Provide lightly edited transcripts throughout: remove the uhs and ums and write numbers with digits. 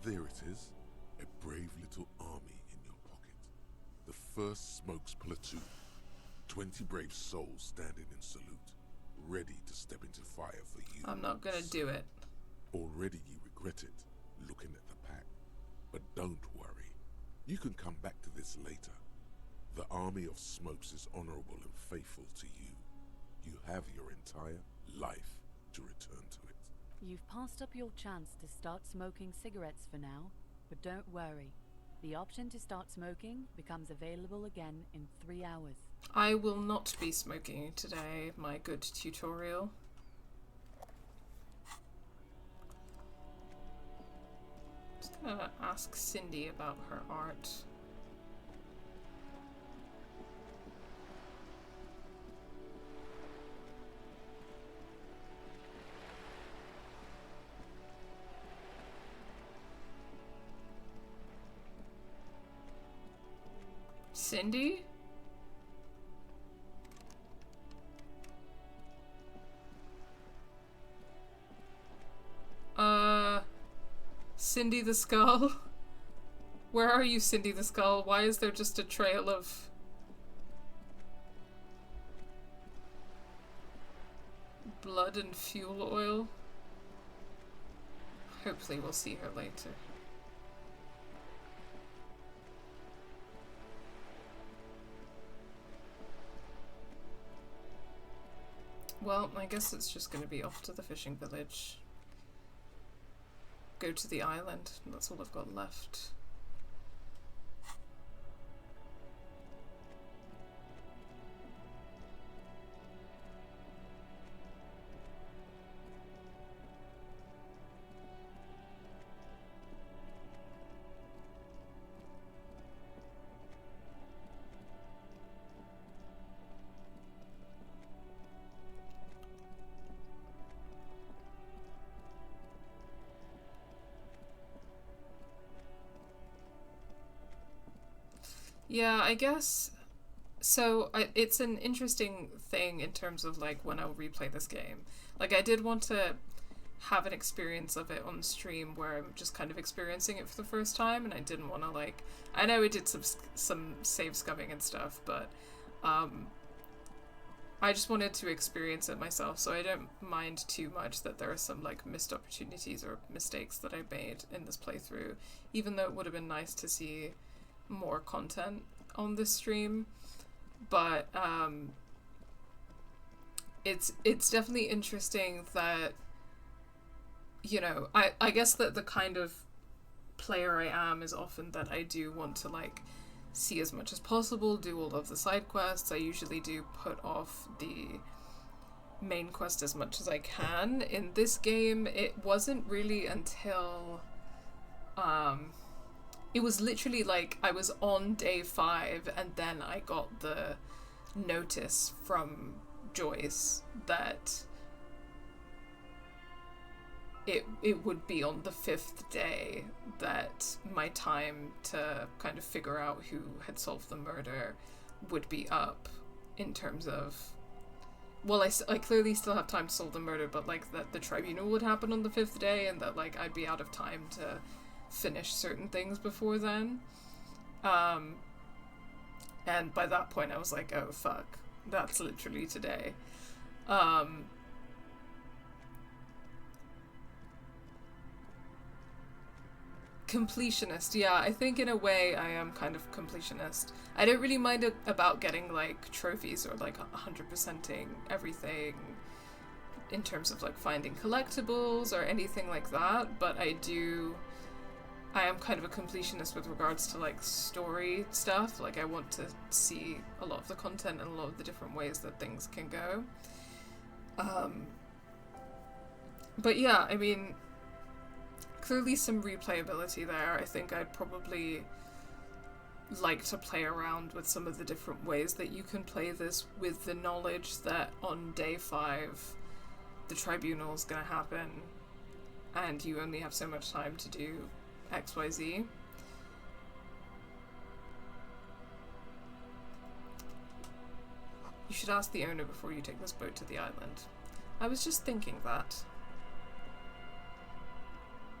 There it is, a brave little army in your pocket. The first Smokes platoon. 20 brave souls standing in salute, ready to step into fire for you. I'm not gonna do it. Already you regret it, looking at the pack. But don't worry, you can come back to this later. The army of Smokes is honorable and faithful to you. You have your entire life to return to it. You've passed up your chance to start smoking cigarettes for now, but don't worry. The option to start smoking becomes available again in 3 hours. I will not be smoking today, my good tutorial. Just gonna ask Cindy about her art. Cindy? Cindy the Skull? Where are you, Cindy the Skull? Why is there just a trail of blood and fuel oil? Hopefully we'll see her later. Well, I guess it's just going to be off to the fishing village. Go to the island. That's all I've got left. Yeah, I guess, so it's an interesting thing in terms of like when I'll replay this game. Like I did want to have an experience of it on stream where I'm just kind of experiencing it for the first time, and I didn't want to like, I know we did some save scumming and stuff, but I just wanted to experience it myself, so I don't mind too much that there are some like missed opportunities or mistakes that I made in this playthrough, even though it would have been nice to see more content on this stream. But it's definitely interesting that, you know, I guess that the kind of player I am is often that I do want to like see as much as possible, do all of the side quests. I usually do put off the main quest as much as I can. In this game, it wasn't really until it was literally like I was on day 5 and then I got the notice from Joyce that it would be on the 5th day that my time to kind of figure out who had solved the murder would be up, in terms of, well, I clearly still have time to solve the murder, but like that the tribunal would happen on the 5th day and that like I'd be out of time to finish certain things before then. And by that point I was like, oh fuck, that's literally today. Completionist, yeah, I think in a way I am kind of completionist. I don't really mind it about getting like trophies or like 100%ing everything in terms of like finding collectibles or anything like that, but I am kind of a completionist with regards to like story stuff. Like I want to see a lot of the content and a lot of the different ways that things can go. But yeah, I mean, clearly some replayability there. I think I'd probably like to play around with some of the different ways that you can play this, with the knowledge that on day 5 the tribunal is going to happen and you only have so much time to do XYZ. You should ask the owner before you take this boat to the island. I was just thinking that.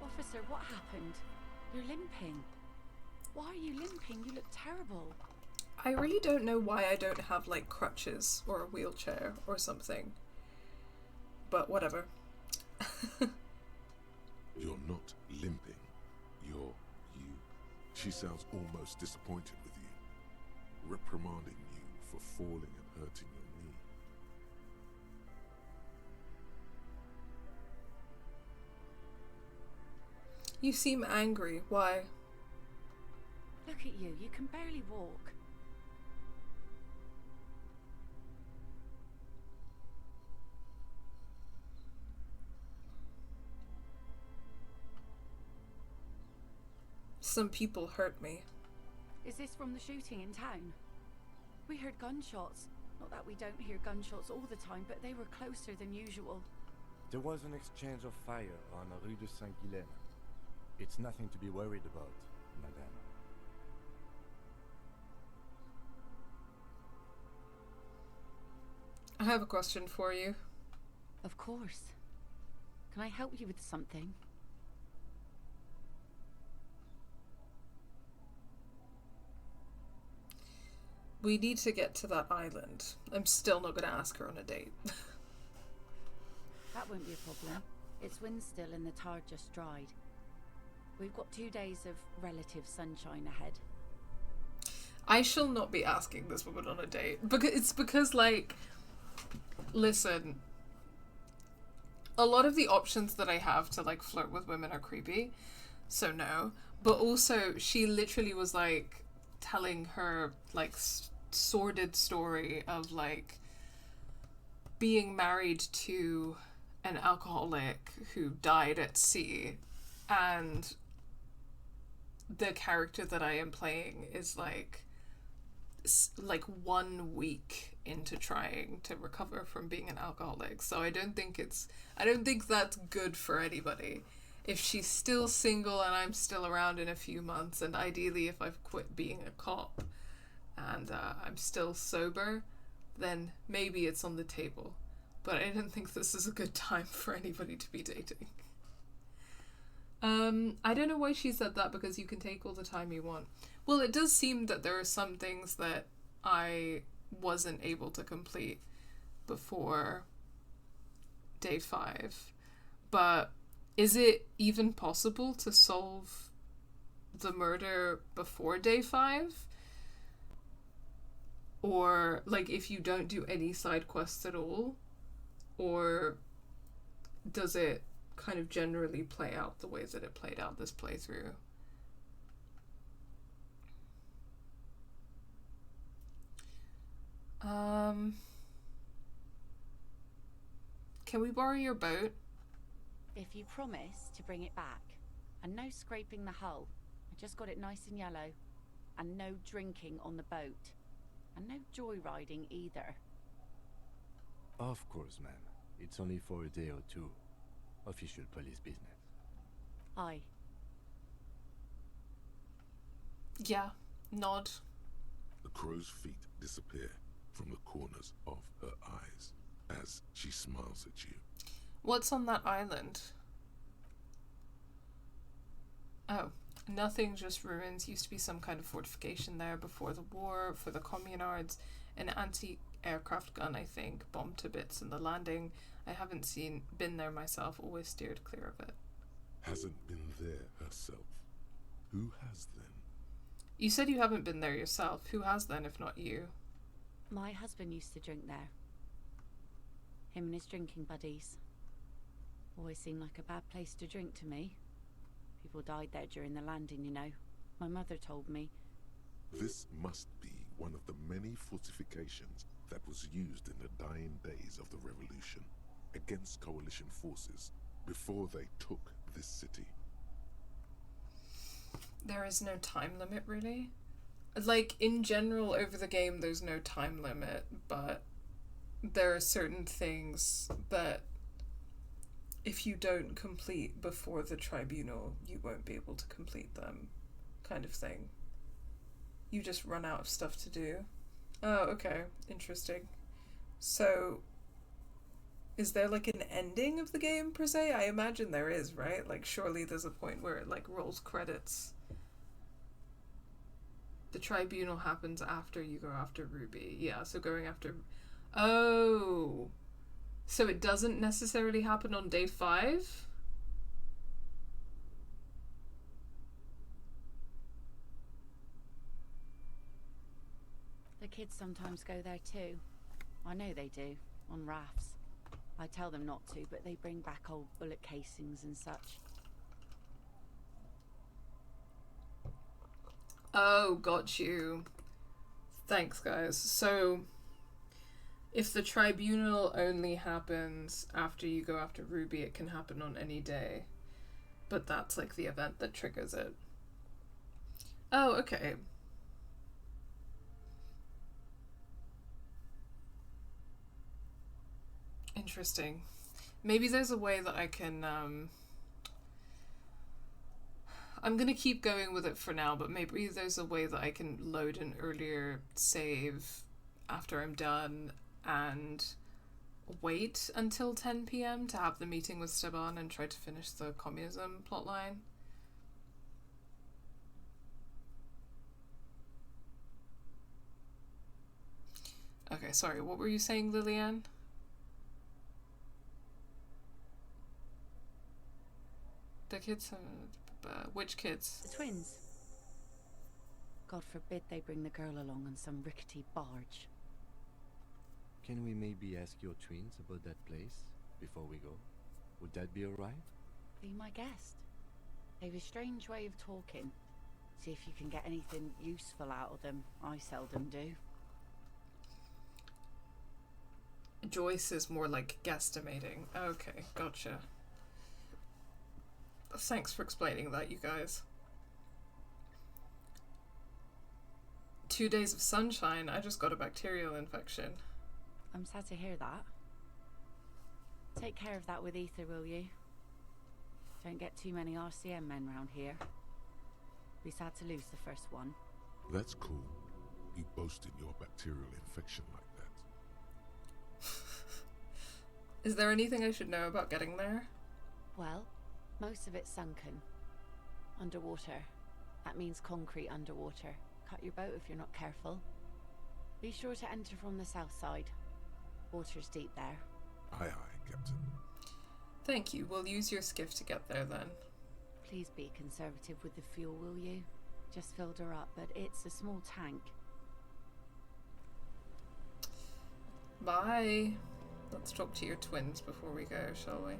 Officer, what happened? You're limping. Why are you limping? You look terrible. I really don't know why I don't have, like, crutches or a wheelchair or something. But whatever. You're not limping. You're you. She sounds almost disappointed with you, reprimanding you for falling and hurting your knee. You seem angry. Why? Look at you. You can barely walk. Some people hurt me. Is this from the shooting in town? We heard gunshots. Not that we don't hear gunshots all the time, but they were closer than usual. There was an exchange of fire on Rue de Saint-Guylaine. It's nothing to be worried about, madame. I have a question for you. Of course. Can I help you with something? We need to get to that island. I'm still not going to ask her on a date. That won't be a problem. It's wind still and the tar just dried. We've got 2 days of relative sunshine ahead. I shall not be asking this woman on a date. Because, like, listen, a lot of the options that I have to, like, flirt with women are creepy, so no. But also, she literally was, like, telling her, like, sordid story of, like, being married to an alcoholic who died at sea, and the character that I am playing is, like 1 week into trying to recover from being an alcoholic. So I don't think that's good for anybody. If she's still single and I'm still around in a few months, and ideally if I've quit being a cop and I'm still sober, then maybe it's on the table. But I don't think this is a good time for anybody to be dating. I don't know why she said that, because you can take all the time you want. Well, it does seem that there are some things that I wasn't able to complete before day 5. But is it even possible to solve the murder before day 5? Or, like, if you don't do any side quests at all? Or does it kind of generally play out the way that it played out this playthrough? Can we borrow your boat? If you promise to bring it back. And no scraping the hull. I just got it nice and yellow. And no drinking on the boat. And no joyriding either. Of course, ma'am. It's only for a day or two. Official police business. Aye. Yeah. Nod. The crow's feet disappear from the corners of her eyes as she smiles at you. What's on that island? Oh, nothing, just ruins. Used to be some kind of fortification there before the war for the communards. An anti-aircraft gun, I think, bombed to bits in the landing. I haven't been there myself, always steered clear of it. Hasn't been there herself. Who has then? You said you haven't been there yourself. Who has then, if not you? My husband used to drink there. Him and his drinking buddies. Always seemed like a bad place to drink to me. People died there during the landing, you know. My mother told me. This must be one of the many fortifications that was used in the dying days of the revolution against coalition forces before they took this city. There is no time limit, really. Like, in general, over the game, there's no time limit, but there are certain things that if you don't complete before the tribunal, you won't be able to complete them, kind of thing. You just run out of stuff to do. Oh, okay. Interesting. So, Is there like an ending of the game per se? I imagine there is, right? Like surely there's a point where it like rolls credits. The tribunal happens after you go after Ruby. Yeah, so going after... Oh! So it doesn't necessarily happen on day 5? The kids sometimes go there too. I know they do, on rafts. I tell them not to, but they bring back old bullet casings and such. Oh, got you. Thanks, guys. So, if the tribunal only happens after you go after Ruby, it can happen on any day. But that's like the event that triggers it. Oh, okay. Interesting. Maybe there's a way that I can, I'm gonna keep going with it for now, but maybe there's a way that I can load an earlier save after I'm done and wait until 10 p.m. to have the meeting with Steban and try to finish the communism plotline. Okay, sorry, what were you saying, Lillian? The kids? Which kids? The twins. God forbid they bring the girl along on some rickety barge. Can we maybe ask your twins about that place before we go? Would that be alright? Be my guest. They've a strange way of talking. See if you can get anything useful out of them. I seldom do. Joyce is more like guesstimating. Okay, gotcha. Thanks for explaining that, you guys. 2 days of sunshine. I just got a bacterial infection. I'm sad to hear that. Take care of that with Ether, will you? Don't get too many RCM men round here. Be sad to lose the first one. That's cool. You boasting your bacterial infection like that. Is there anything I should know about getting there? Well, most of it's sunken. Underwater. That means concrete underwater. Cut your boat if you're not careful. Be sure to enter from the south side. Water's deep there. Aye, aye, Captain. Thank you. We'll use your skiff to get there then. Please be conservative with the fuel, will you? Just filled her up, but it's a small tank. Bye. Let's talk to your twins before we go, shall we?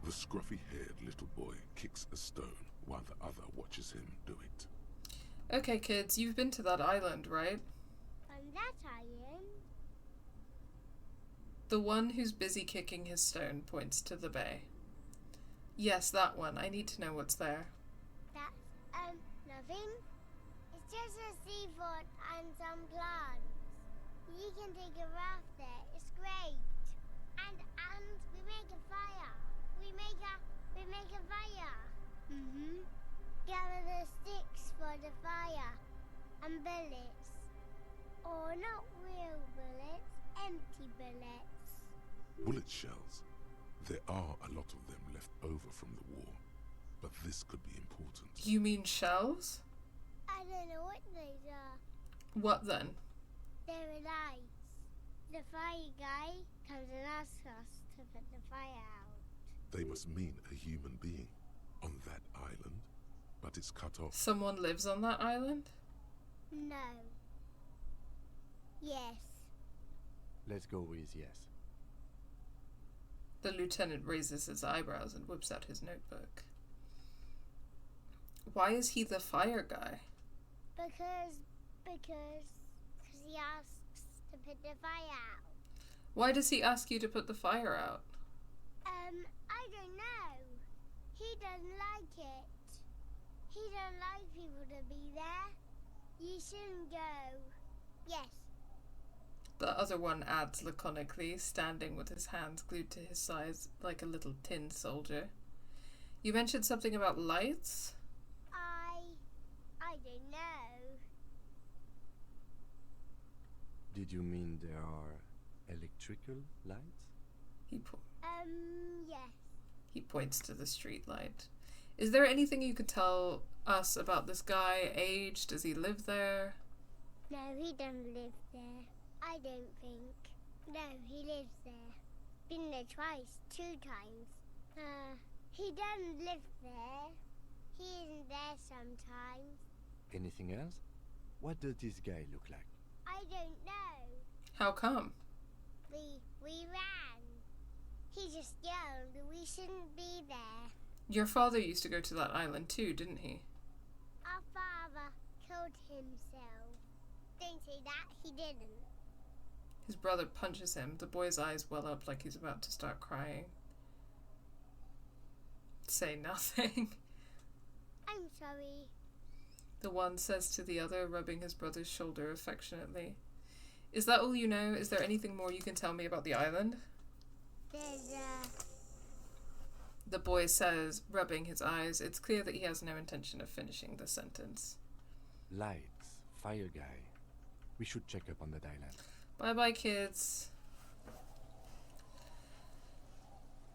The scruffy-haired little boy kicks a stone while the other watches him do it. Okay, kids, you've been to that island, right? On that island? The one who's busy kicking his stone points to the bay. Yes, that one. I need to know what's there. That's, nothing. It's just a seafort and some plants. You can take a raft there. It's great. And we make a fire. We make a fire. Mm-hmm. Gather the sticks for the fire. And bullets. Or not real bullets, empty bullets. Bullet shells. There are a lot of them left over from the war, but this could be important. You mean shells? I don't know what these are. What then? They're lights. The fire guy comes and asks us to put the fire out. They must mean a human being on that island, but it's cut off. Someone lives on that island? No. Yes. Let's go with yes. The lieutenant raises his eyebrows and whips out his notebook. Why is he the fire guy? Because he asks to put the fire out. Why does he ask you to put the fire out? I don't know. He doesn't like it. He don't like people to be there. You shouldn't go. Yes. The other one adds laconically, standing with his hands glued to his sides like a little tin soldier. You mentioned something about lights? I don't know. Did you mean there are electrical lights? Yes. He points to the street light. Is there anything you could tell us about this guy? Age? Does he live there? No, he doesn't live there. I don't think. No, he lives there. Been there twice, 2 times. He doesn't live there. He isn't there sometimes. Anything else? What does this guy look like? I don't know. How come? We ran. He just yelled we shouldn't be there. Your father used to go to that island too, didn't he? Our father killed himself. Don't say that, he didn't. His brother punches him. The boy's eyes well up like he's about to start crying. Say nothing. I'm sorry. The one says to the other, rubbing his brother's shoulder affectionately. Is that all you know? Is there anything more you can tell me about the island? There's The boy says, rubbing his eyes. It's clear that he has no intention of finishing the sentence. Lights, fire guy. We should check up on that island. Bye-bye, kids.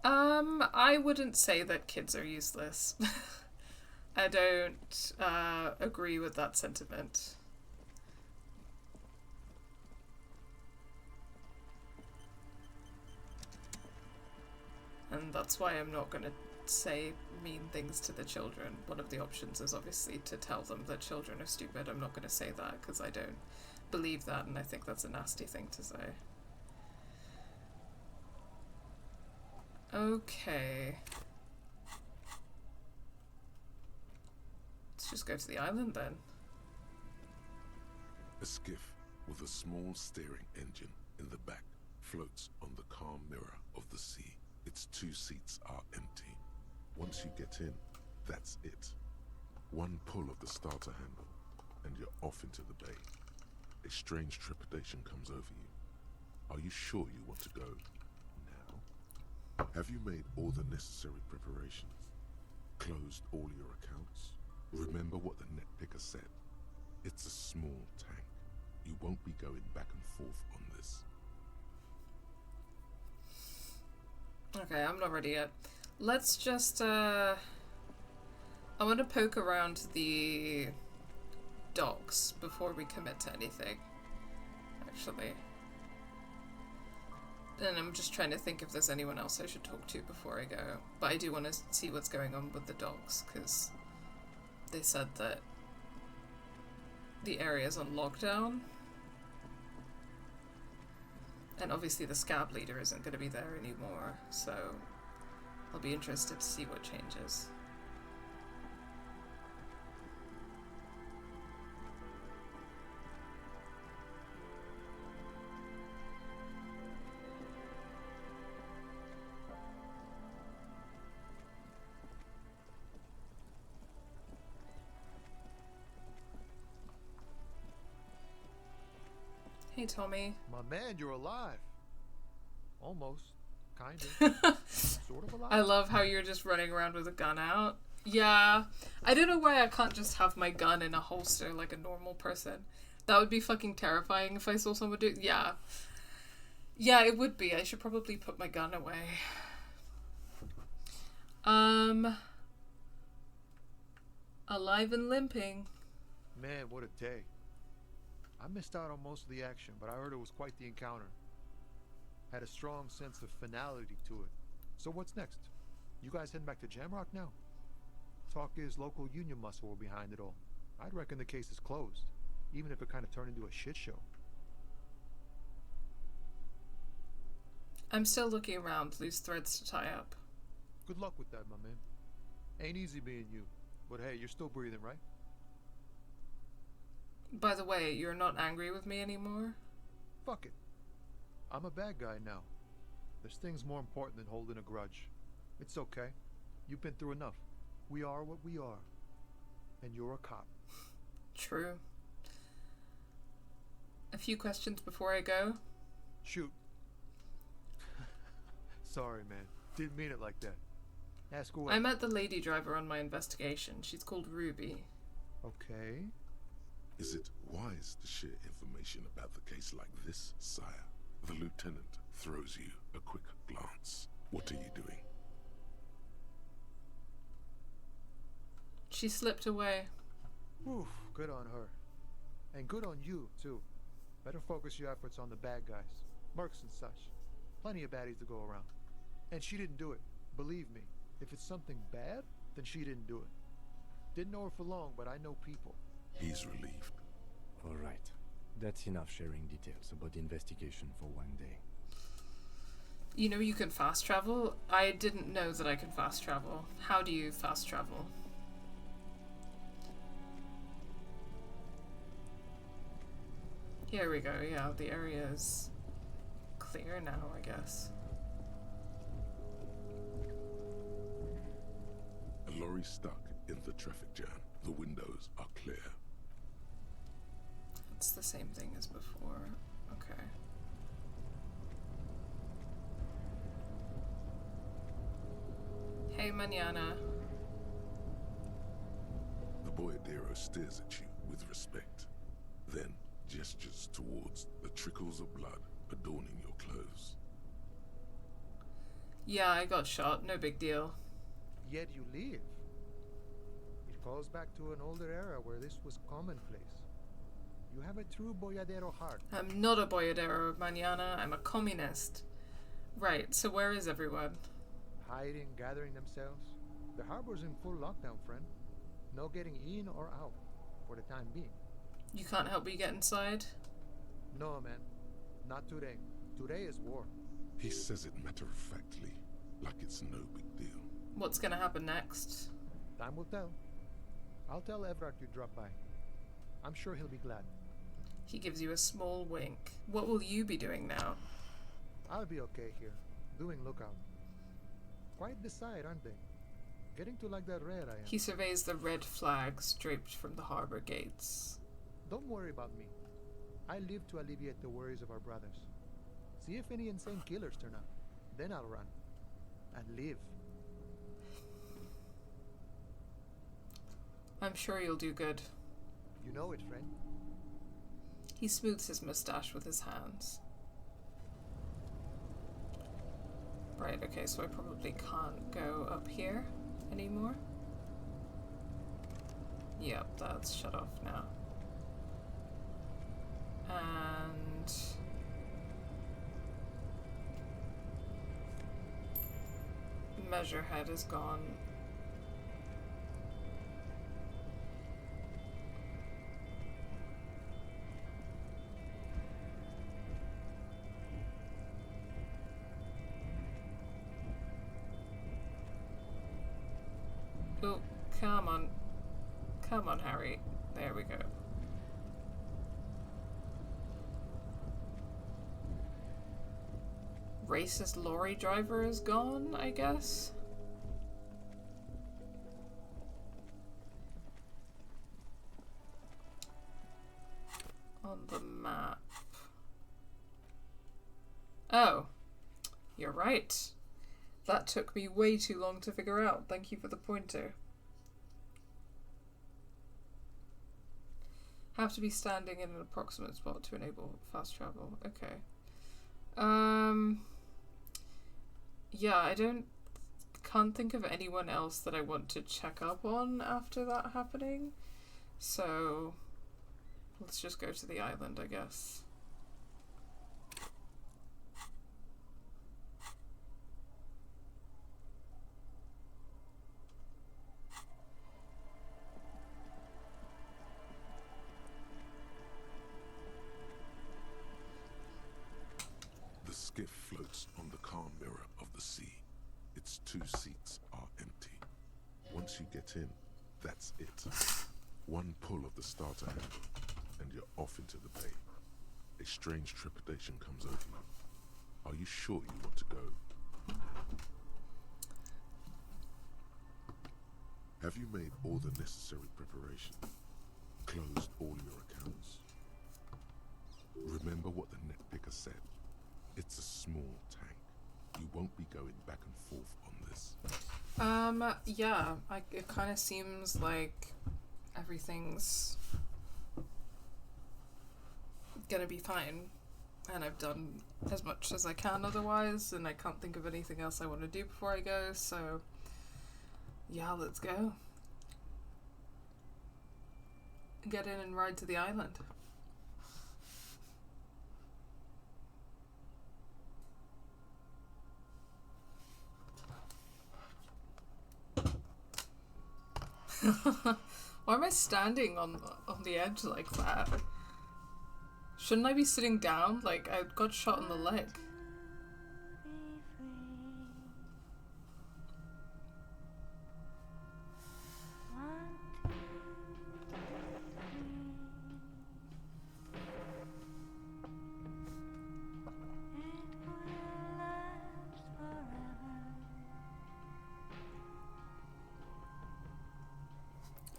I wouldn't say that kids are useless. I don't agree with that sentiment. And that's why I'm not going to say mean things to the children. One of the options is obviously to tell them that children are stupid. I'm not going to say that because I don't believe that, and I think that's a nasty thing to say. Okay. Let's just go to the island then. A skiff with a small steering engine in the back floats on the calm mirror of the sea. Its 2 seats are empty. Once you get in, that's it. One pull of the starter handle, and you're off into the bay. A strange trepidation comes over you. Are you sure you want to go now? Have you made all the necessary preparations? Closed all your accounts? Remember what the net picker said. It's a small tank. You won't be going back and forth on this. Okay, I'm not ready yet. Let's just, I want to poke around the docks before we commit to anything, actually. And I'm just trying to think if there's anyone else I should talk to before I go. But I do want to see what's going on with the docks, because they said that the area's on lockdown. And obviously the scab leader isn't going to be there anymore, so I'll be interested to see what changes. Hey, Tommy. My man, you're alive. Almost. Kind of. Sort of alive. I love how you're just running around with a gun out. Yeah. I don't know why I can't just have my gun in a holster like a normal person. That would be fucking terrifying if I saw someone do... Yeah. Yeah, it would be. I should probably put my gun away. Alive and limping. Man, what a day. I missed out on most of the action, but I heard it was quite the encounter. Had a strong sense of finality to it. So what's next? You guys heading back to Jamrock now? Talk is local union muscle were behind it all. I'd reckon the case is closed, even if it kind of turned into a shit show. I'm still looking around, loose threads to tie up. Good luck with that, my man. Ain't easy being you, but hey, you're still breathing, right? By the way, you're not angry with me anymore? Fuck it. I'm a bad guy now. There's things more important than holding a grudge. It's okay. You've been through enough. We are what we are. And you're a cop. True. A few questions before I go. Shoot. Sorry, man. Didn't mean it like that. Ask away. I met the lady driver on my investigation. She's called Ruby. Okay. Is it wise to share information about the case like this, sire? The lieutenant throws you a quick glance. What are you doing? She slipped away. Oof, good on her. And good on you, too. Better focus your efforts on the bad guys. Mercs and such. Plenty of baddies to go around. And she didn't do it. Believe me, if it's something bad, then she didn't do it. Didn't know her for long, but I know people. He's relieved. All right. That's enough sharing details about the investigation for one day. You know you can fast travel? I didn't know that I could fast travel. How do you fast travel? Here we go, yeah, the area is clear now, I guess. A lorry stuck in the traffic jam. The windows are clear. It's the same thing as before. Okay. Hey, mañana. The boyadero stares at you with respect, then gestures towards the trickles of blood adorning your clothes. Yeah, I got shot. No big deal. Yet you live. It calls back to an older era where this was commonplace. You have a true boyadero heart. I'm not a boyadero, mañana. I'm a communist. Right, so where is everyone? Hiding, gathering themselves. The harbor's in full lockdown, friend. No getting in or out, for the time being. You can't help me get inside? No, man. Not today. Today is war. He says it matter-of-factly, like it's no big deal. What's gonna happen next? Time will tell. I'll tell Evrard you dropped by. I'm sure he'll be glad. He gives you a small wink. What will you be doing now? I'll be okay here, doing lookout. Quite the sight, aren't they? Getting to like that red I am. He surveys the red flags draped from the harbor gates. Don't worry about me. I live to alleviate the worries of our brothers. See if any insane killers turn up. Then I'll run. And live. I'm sure you'll do good. You know it, friend. He smooths his mustache with his hands. Right, okay, so I probably can't go up here anymore. Yep, that's shut off now. And Measurehead is gone. Oh, come on. Come on, Harry. There we go. Racist lorry driver is gone, I guess? On the map. Oh. You're right. That took me way too long to figure out. Thank you for the pointer. Have to be standing in an approximate spot to enable fast travel. Okay. Yeah, can't think of anyone else that I want to check up on after that happening. So let's just go to the island, I guess. The skiff floats on the calm mirror of the sea. Its 2 seats are empty. Once you get in, that's it. One pull of the starter handle, and you're off into the bay. A strange trepidation comes over you. Are you sure you want to go? Have you made all the necessary preparation? Closed all your accounts? Remember what the net picker said. It's a small tank. You won't be going back and forth on this. Yeah, it kind of seems like everything's gonna be fine. And I've done as much as I can otherwise, and I can't think of anything else I want to do before I go, so yeah, let's go. Get in and ride to the island. Why am I standing on the edge like that? Shouldn't I be sitting down? Like, I got shot in the leg.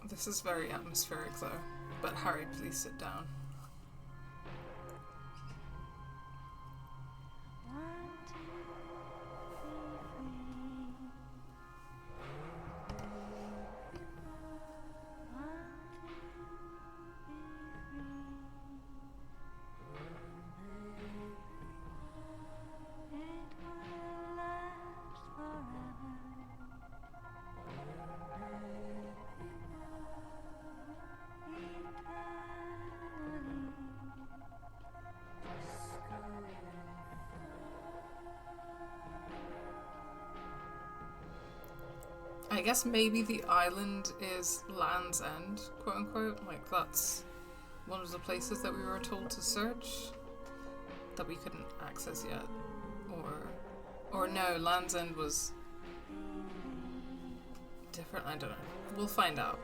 This is very atmospheric though, but Harry, please sit down. I guess maybe the island is Land's End, quote unquote. Like, that's one of the places that we were told to search that we couldn't access yet. Or no, Land's End was different. I don't know. We'll find out.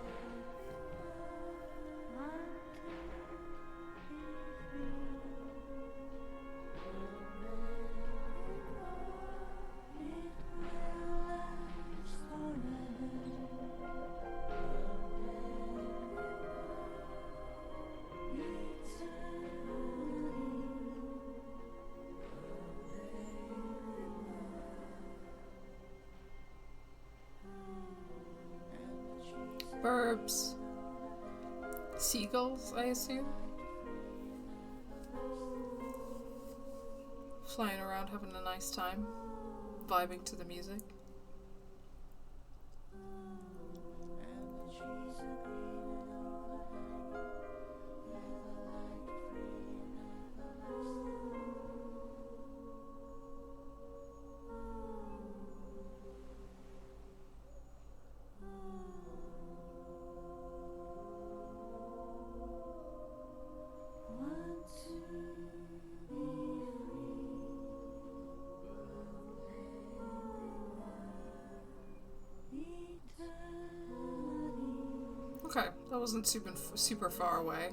Birds. Seagulls, I assume. Flying around having a nice time. Vibing to the music. Okay, that wasn't super far away.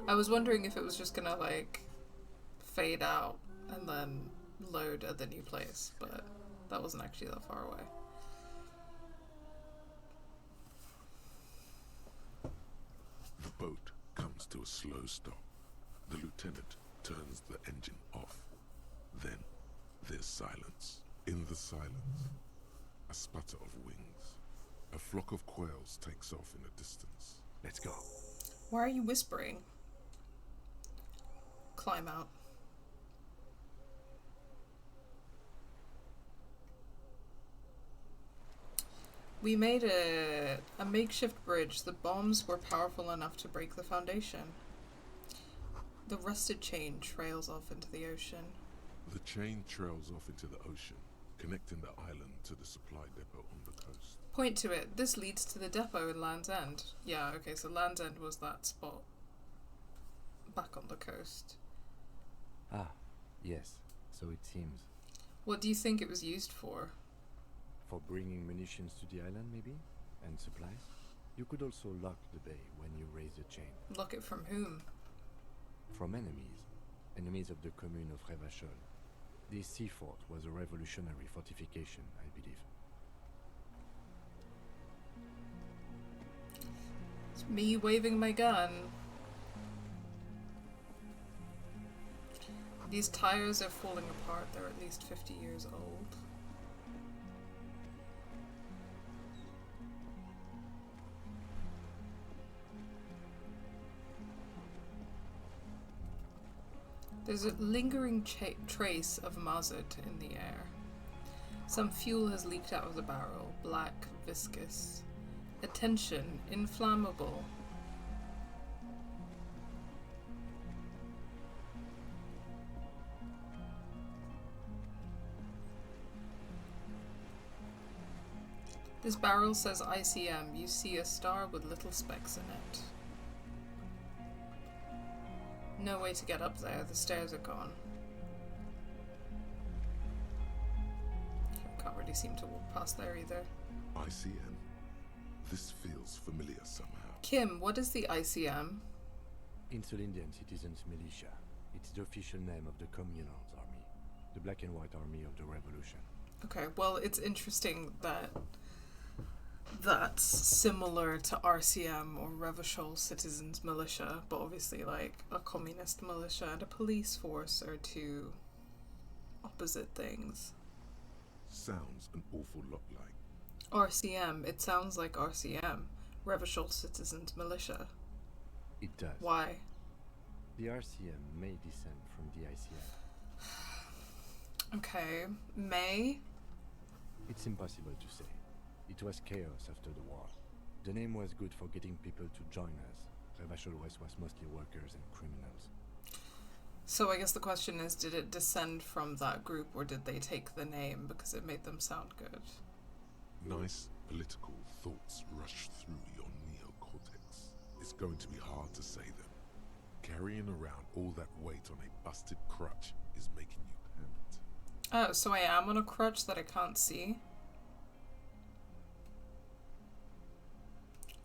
I was wondering if it was just gonna, like, fade out and then load at the new place, but that wasn't actually that far away. The boat comes to a slow stop. The lieutenant turns the engine off. Then there's silence. In the silence, a sputter of wings. A flock of quails takes off in the distance. Let's go. Why are you whispering? Climb out. We made a makeshift bridge. The bombs were powerful enough to break the foundation. The rusted chain trails off into the ocean. The chain trails off into the ocean, connecting the island to the supply depot on the coast. Point to it. This leads to the depot in Land's End. Yeah, okay, so Land's End was that spot. Back on the coast. Ah, yes, so it seems. What do you think it was used for? For bringing munitions to the island, maybe? And supplies? You could also lock the bay when you raise the chain. Lock it from whom? From enemies. Enemies of the commune of Revachol. This sea fort was a revolutionary fortification, I believe. It's me waving my gun. These tires are falling apart. They're at least 50 years old. There's a lingering trace of mazut in the air. Some fuel has leaked out of the barrel, black, viscous. Attention, inflammable. This barrel says ICM. You see a star with little specks in it. No way to get up there. The stairs are gone. I can't really seem to walk past there either. ICM? This feels familiar somehow. Kim, what is the ICM? Insulindian Citizens Militia. It's the official name of the Communards Army. The black and white army of the revolution. Okay, well, it's interesting that that's similar to RCM or Revachol Citizens Militia, but obviously like a communist militia and a police force are two opposite things. Sounds an awful lot like. RCM, it sounds like RCM, Revachol Citizens Militia. It does. Why? The RCM may descend from the ICM. Okay, May? It's impossible to say. It was chaos after the war. The name was good for getting people to join us. Revachol West was mostly workers and criminals. So I guess the question is, did it descend from that group or did they take the name because it made them sound good? Nice political thoughts rush through your neocortex. It's going to be hard to say them. Carrying around all that weight on a busted crutch is making you pant. Oh, so I am on a crutch that I can't see?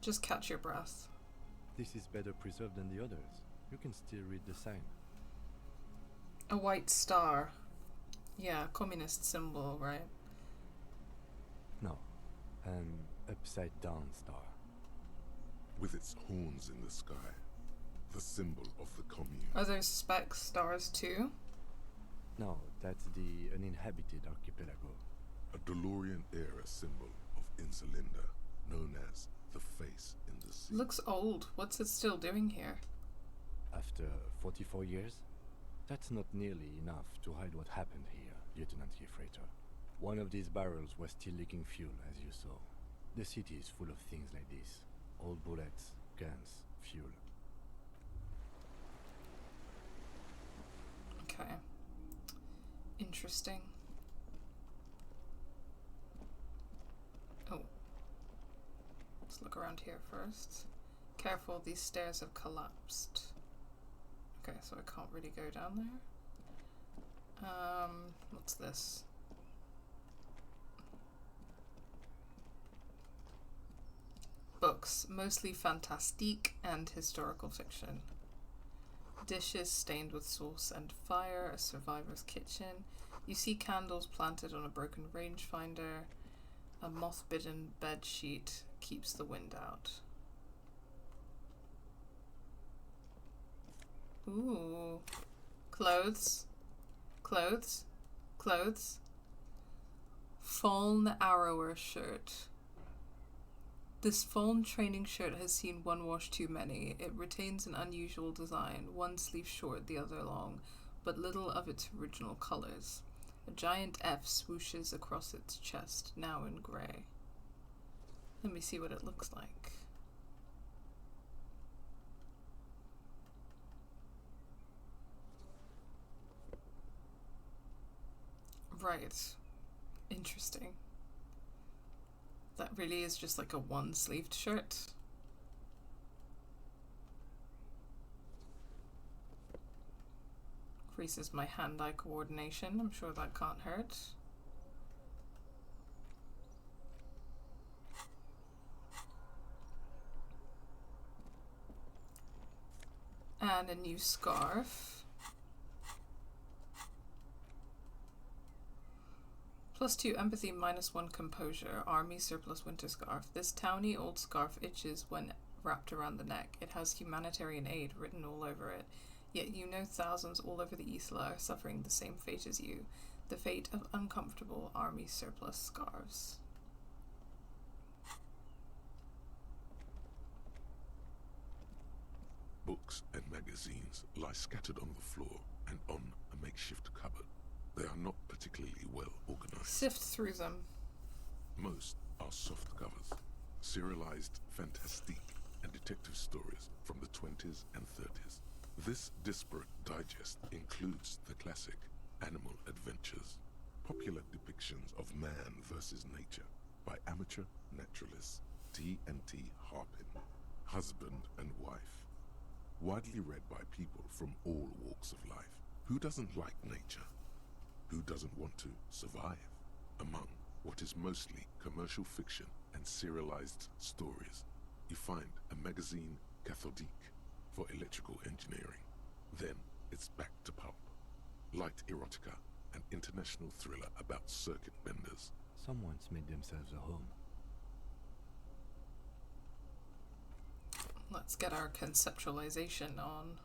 Just catch your breath. This is better preserved than the others. You can still read the sign. A white star. Yeah, communist symbol, right? No, an upside-down star. With its horns in the sky, the symbol of the commune. Are those speck stars too? No, that's the uninhabited archipelago. A DeLorean-era symbol of Insulinda, known as the face in the sea. Looks old. What's it still doing here? After 44 years? That's not nearly enough to hide what happened here, Lieutenant Gefreiter. One of these barrels was still leaking fuel, as you saw. The city is full of things like this. Old bullets, guns, fuel. Okay. Interesting. Oh. Let's look around here first. Careful, these stairs have collapsed. Okay, so I can't really go down there. What's this? Books, mostly fantastique and historical fiction. Dishes stained with sauce and fire, a survivor's kitchen. You see candles planted on a broken rangefinder. A moth-bitten bed sheet keeps the wind out. Ooh. Clothes. Clothes. Clothes. Fawn Arrower shirt. This fawn training shirt has seen one wash too many. It retains an unusual design, one sleeve short, the other long, but little of its original colors. A giant F swooshes across its chest, now in grey. Let me see what it looks like. Right. Interesting. That really is just like a one-sleeved shirt. Increases my hand-eye coordination. I'm sure that can't hurt. And a new scarf. +2 empathy, -1 composure. Army surplus winter scarf. This towny old scarf itches when wrapped around the neck. It has humanitarian aid written all over it. Yet you know thousands all over the Isla are suffering the same fate as you. The fate of uncomfortable army surplus scarves. Books and magazines lie scattered on the floor, and on a makeshift cupboard. They are not particularly well organized. Sift through them. Most are soft covers, serialized fantastique and detective stories from the 20s and 30s. This disparate digest includes the classic Animal Adventures, popular depictions of man versus nature by amateur naturalists T&T Harpin, husband and wife. Widely read by people from all walks of life. Who doesn't like nature? Who doesn't want to survive? Among what is mostly commercial fiction and serialized stories, you find a magazine cathodique for electrical engineering. Then it's back to pulp. Light erotica, an international thriller about circuit benders. Someone's made themselves a home. Let's get our conceptualization on.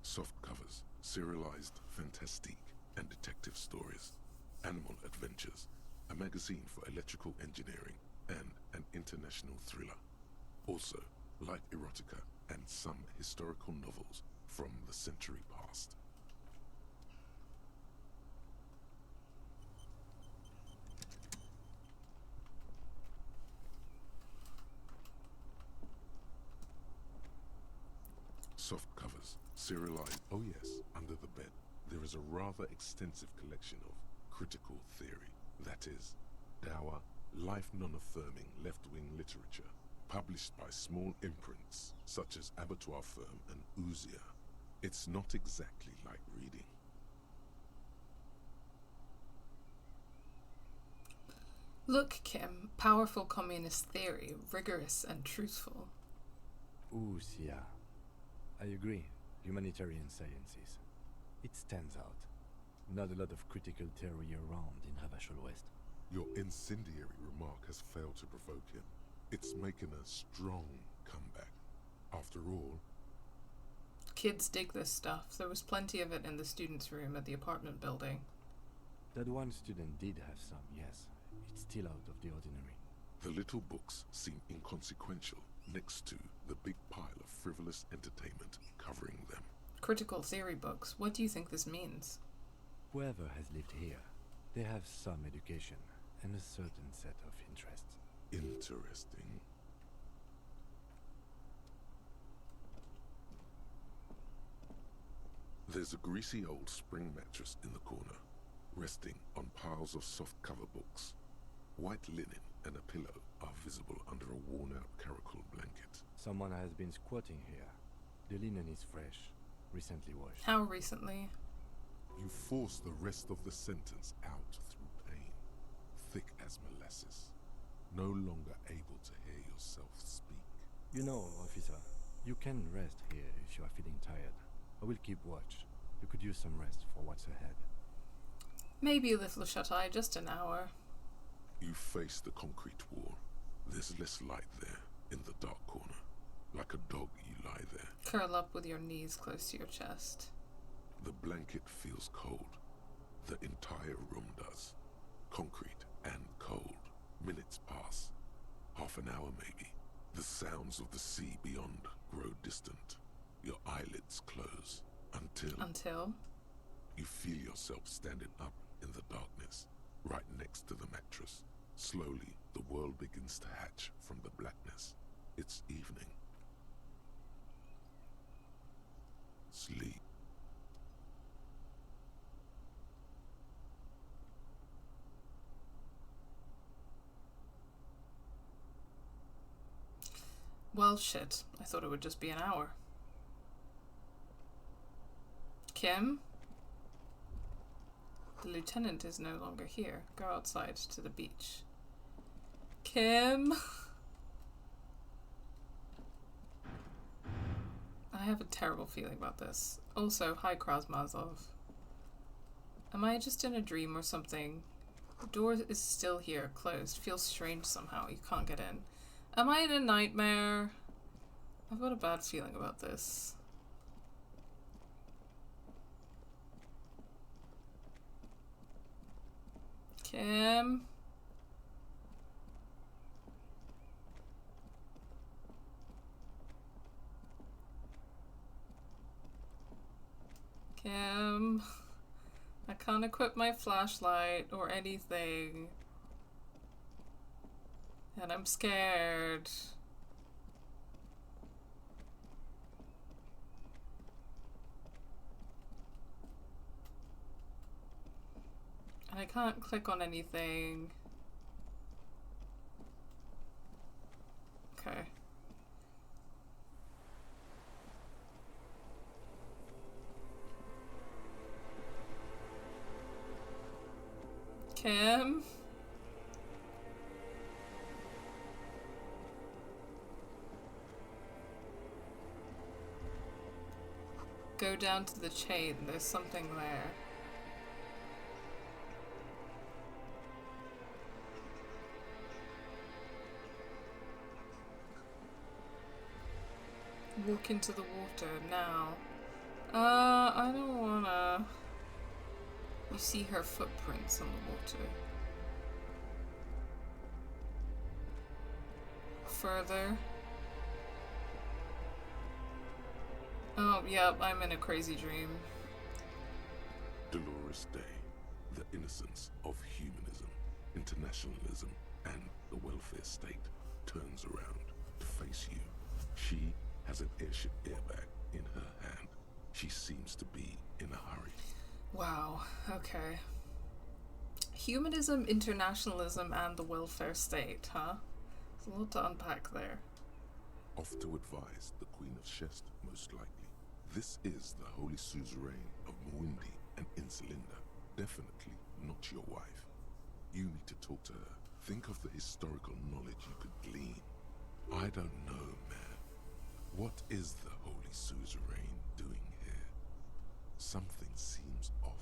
Soft covers, serialized fantastique and detective stories, Animal Adventures, a magazine for electrical engineering, and an international thriller. Also, light erotica and some historical novels from the century past. Soft covers, serialized. Oh yes, under the bed, there is a rather extensive collection of critical theory, that is, dour, life non-affirming left-wing literature, published by small imprints such as Abattoir Firm and Ouzia. It's not exactly like reading. Look, Kim, powerful communist theory, rigorous and truthful. Ouzia. I agree. Humanitarian sciences. It stands out. Not a lot of critical theory around in Ravachol West. Your incendiary remark has failed to provoke him. It's making a strong comeback. After all, Kids dig this stuff. There was plenty of it in the students' room at the apartment building. That one student did have some, yes. It's still out of the ordinary. the little books seem inconsequential next to the big pile of frivolous entertainment covering them. Critical theory books. What do you think this means? Whoever has lived here, they have some education and a certain set of interests. Interesting. There's a greasy old spring mattress in the corner, resting on piles of soft-cover books. White linen and a pillow are visible under a worn-out caracol blanket. Someone has been squatting here. The linen is fresh, recently washed. How recently? You force the rest of the sentence out through pain, thick as molasses, no longer able to hear yourself speak. You know, officer, you can rest here if you are feeling tired. I will keep watch. You could use some rest for what's ahead. Maybe a little shut-eye, just an hour. You face the concrete wall. There's less light there, in the dark corner. Like a dog, you lie there. Curl up with your knees close to your chest. The blanket feels cold. The entire room does. Concrete and cold. Minutes pass. Half an hour maybe. The sounds of the sea beyond grow distant. Your eyelids close. Until you feel yourself standing up in the darkness, right next to the mattress. Slowly, the world begins to hatch from the blackness. It's evening. Sleep. Well, shit. I thought it would just be an hour. Kim? The lieutenant is no longer here. Go outside to the beach. Kim? I have a terrible feeling about this. Also, hi Krasmazov. Am I just in a dream or something? The door is still here, closed. Feels strange somehow. You can't get in. Am I in a nightmare? I've got a bad feeling about this. Kim? Kim? I can't equip my flashlight or anything. And I'm scared. And I can't click on anything. Okay. Kim? Go down to the chain. There's something there. Walk into the water now. I don't wanna. You see her footprints on the water. Further. Oh, yep, I'm in a crazy dream. Dolores Dei, the innocence of humanism, internationalism, and the welfare state turns around to face you. She has an airship airbag in her hand. She seems to be in a hurry. Wow, okay. Humanism, internationalism, and the welfare state, huh? There's a lot to unpack there. Off to advise the Queen of Shest, most likely. This is the Holy Suzerain of Mwindi and Insulinda. Definitely not your wife. You need to talk to her. Think of the historical knowledge you could glean. I don't know, man. What is the Holy Suzerain doing here? Something seems off.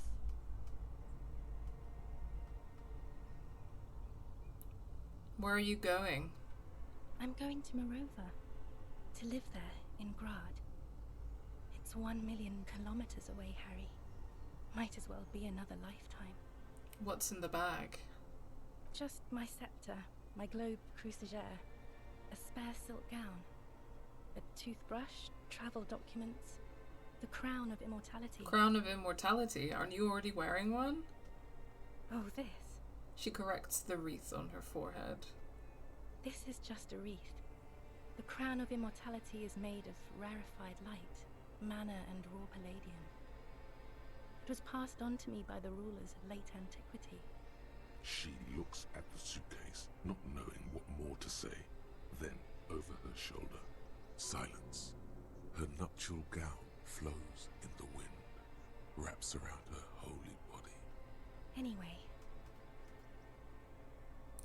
Where are you going? I'm going to Morova. To live there, in Grad. It's 1 million kilometers away, Harry. Might as well be another lifetime. What's in the bag? Just my scepter, my globe cruciger, a spare silk gown, a toothbrush, travel documents, the crown of immortality. Crown of immortality? Aren't you already wearing one? Oh, this. She corrects the wreath on her forehead. This is just a wreath. The crown of immortality is made of rarefied light, mana and raw palladium. It was passed on to me by the rulers of late antiquity. She looks at the suitcase, not knowing what more to say. Then, over her shoulder, silence. Her nuptial gown flows in the wind, wraps around her holy body. Anyway.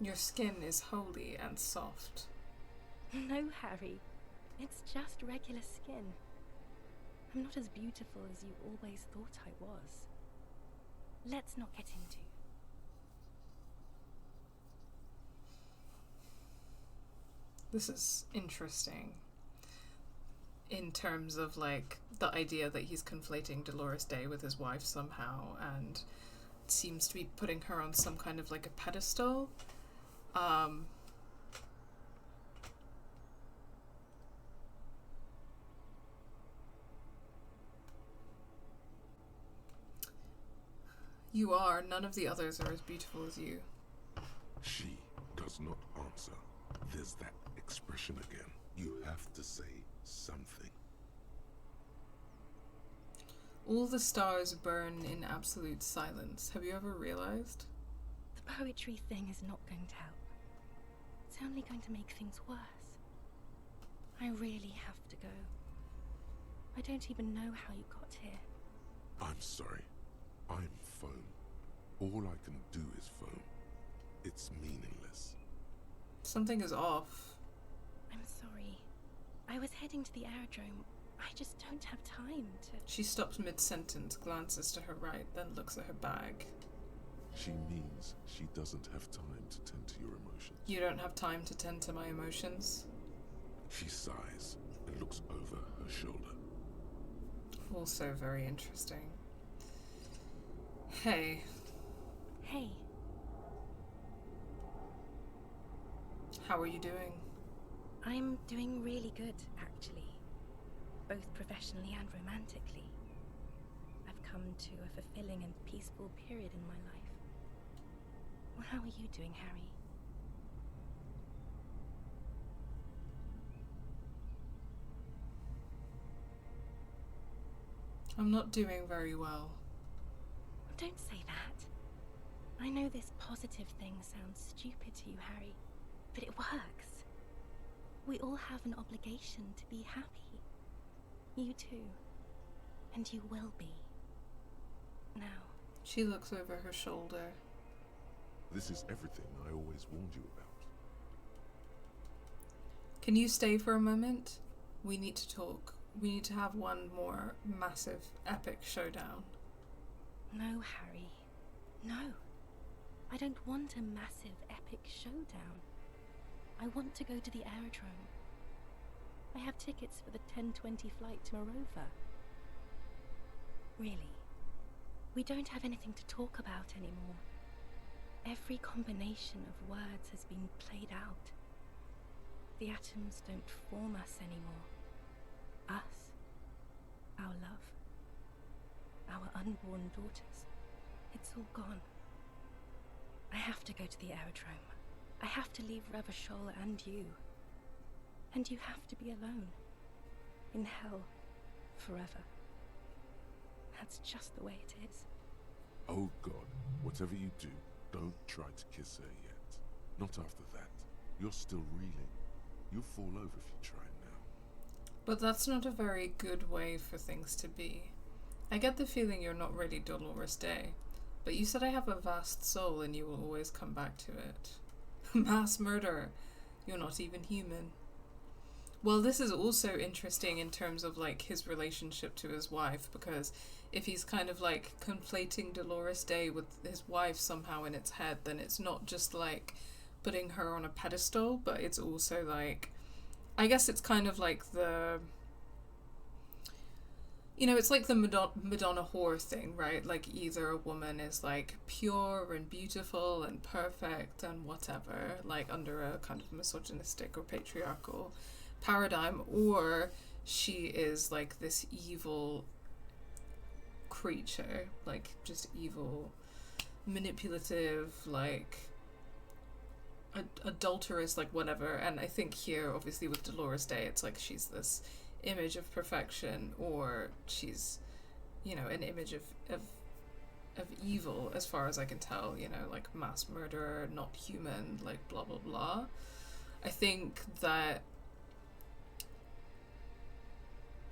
Your skin is holy and soft. No, Harry. It's just regular skin. I'm not as beautiful as you always thought I was. Let's not get into. This is interesting. In terms of, like, the idea that he's conflating Dolores Dei with his wife somehow, and seems to be putting her on some kind of, like, a pedestal. You are. None of the others are as beautiful as you. She does not answer. There's that expression again. You have to say something. All the stars burn in absolute silence. Have you ever realized? The poetry thing is not going to help. It's only going to make things worse. I really have to go. I don't even know how you got here. I'm sorry. I'm foam. All I can do is foam. It's meaningless. Something is off. I'm sorry. I was heading to the aerodrome. I just don't have time to... She stops mid-sentence, glances to her right, then looks at her bag. She means she doesn't have time to tend to your emotions. You don't have time to tend to my emotions? She sighs, and looks over her shoulder. Also very interesting. Hey. Hey, How are you doing? I'm doing really good, actually. Both professionally and romantically. I've come to a fulfilling and peaceful period in my life. Well, how are you doing, Harry? I'm not doing very well. Don't say that. I know this positive thing sounds stupid to you, Harry, but it works. We all have an obligation to be happy. You too. And you will be. Now. She looks over her shoulder. This is everything I always warned you about. Can you stay for a moment? We need to talk. We need to have one more massive, epic showdown. No, Harry. No. I don't want a massive, epic showdown. I want to go to the aerodrome. I have tickets for the 10:20 flight to Morova. Really. We don't have anything to talk about anymore. Every combination of words has been played out. The atoms don't form us anymore. Us. Our love. Our unborn daughters. It's all gone. I have to go to the aerodrome. I have to leave Revachol and you. And you have to be alone. In hell. Forever. That's just the way it is. Oh God, whatever you do, don't try to kiss her yet. Not after that. You're still reeling. You'll fall over if you try now. But that's not a very good way for things to be. I get the feeling you're not really Dolores Dei, but you said I have a vast soul and you will always come back to it. Mass murderer. You're not even human. Well, this is also interesting in terms of like his relationship to his wife, because if he's kind of like conflating Dolores Dei with his wife somehow in its head, then it's not just like putting her on a pedestal, but it's also like, I guess it's kind of like the, you know, it's like the Madonna whore thing, right? Like either a woman is like pure and beautiful and perfect and whatever, like under a kind of misogynistic or patriarchal paradigm, or she is like this evil creature, like just evil, manipulative, like adulterous, like whatever. And I think here, obviously with Dolores Dei, it's like she's this image of perfection, or she's, you know, an image of evil, as far as I can tell, you know, like mass murderer, not human, like blah blah blah. I think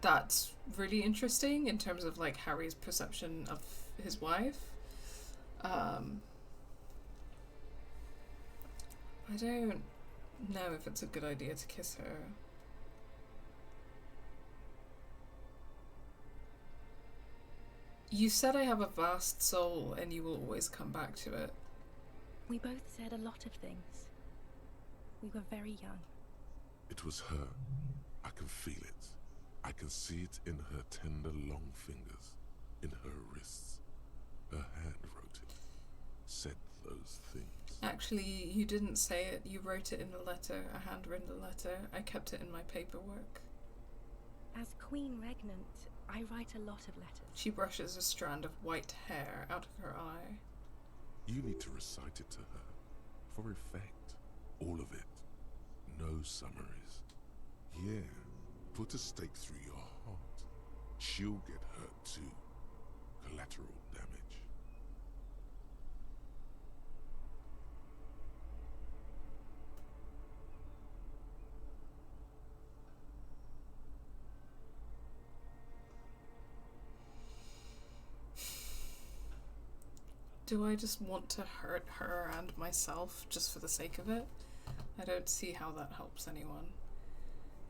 that's really interesting in terms of like Harry's perception of his wife. I don't know if it's a good idea to kiss her. You said I have a vast soul and you will always come back to it. We both said a lot of things. We were very young. It was her. I can feel it. I can see it in her tender long fingers, in her wrists. Her hand wrote it, said those things. Actually, you didn't say it. You wrote it in a letter, a handwritten letter. I kept it in my paperwork. As Queen Regnant, I write a lot of letters. She brushes a strand of white hair out of her eye. You need to recite it to her, for effect. All of it. No summaries. Yeah, put a stake through your heart. She'll get hurt too. Collateral damage. Do I just want to hurt her and myself just for the sake of it? I don't see how that helps anyone.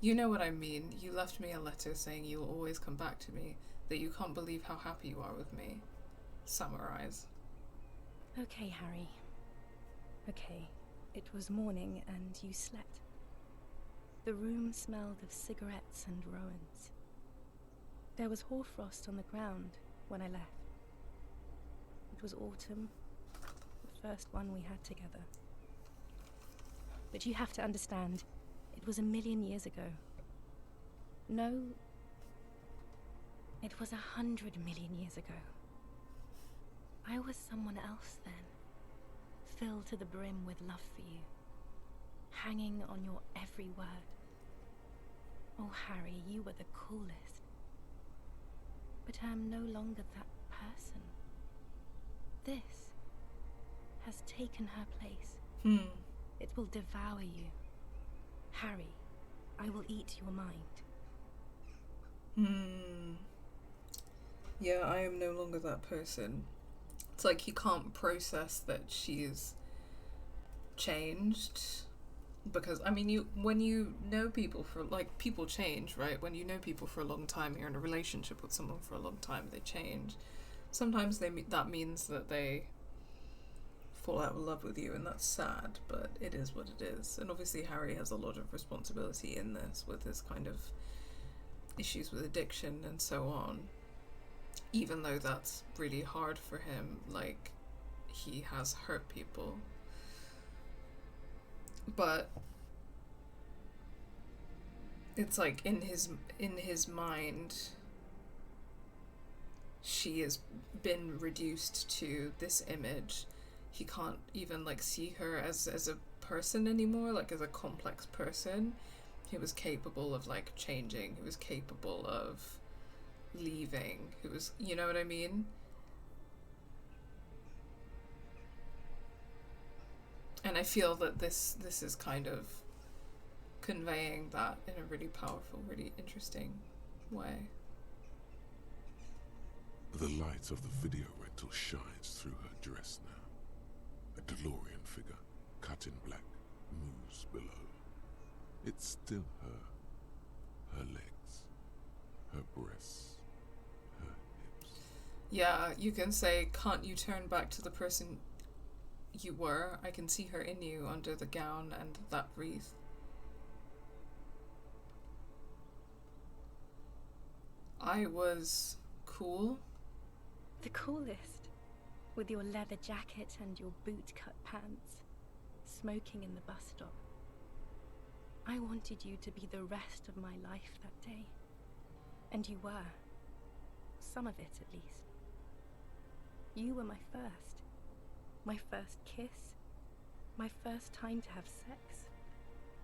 You know what I mean. You left me a letter saying you'll always come back to me, that you can't believe how happy you are with me. Summarize. Okay, Harry. Okay. It was morning and you slept. The room smelled of cigarettes and Rowans. There was hoarfrost on the ground when I left. It was autumn, the first one we had together. But you have to understand, it was 1,000,000 years ago. No, it was 100,000,000 years ago. I was someone else then, filled to the brim with love for you, hanging on your every word. Oh, Harry, you were the coolest. But I am no longer that person. This has taken her place. It will devour you. Harry, I will eat your mind. Yeah, I am no longer that person. It's like he can't process that she's changed. Because, I mean, when you know people for, like, people change, right? When you know people for a long time, you're in a relationship with someone for a long time, they change. Sometimes that means that they fall out of love with you, and that's sad, but it is what it is. And obviously Harry has a lot of responsibility in this, with his kind of issues with addiction and so on. Even though that's really hard for him, like, he has hurt people. But it's like in his mind, she has been reduced to this image. He can't even like see her as a person anymore, like as a complex person. He was capable of like changing. He was capable of leaving. He was, you know what I mean? And I feel that this is kind of conveying that in a really powerful, really interesting way. The light of the video rental shines through her dress now. A DeLorean figure, cut in black, moves below. It's still her. Her legs, her breasts, her hips. Yeah, you can say, can't you turn back to the person you were? I can see her in you under the gown and that wreath. I was cool. The coolest. With your leather jacket and your boot-cut pants. Smoking in the bus stop. I wanted you to be the rest of my life that day. And you were. Some of it, at least. You were my first. My first kiss. My first time to have sex.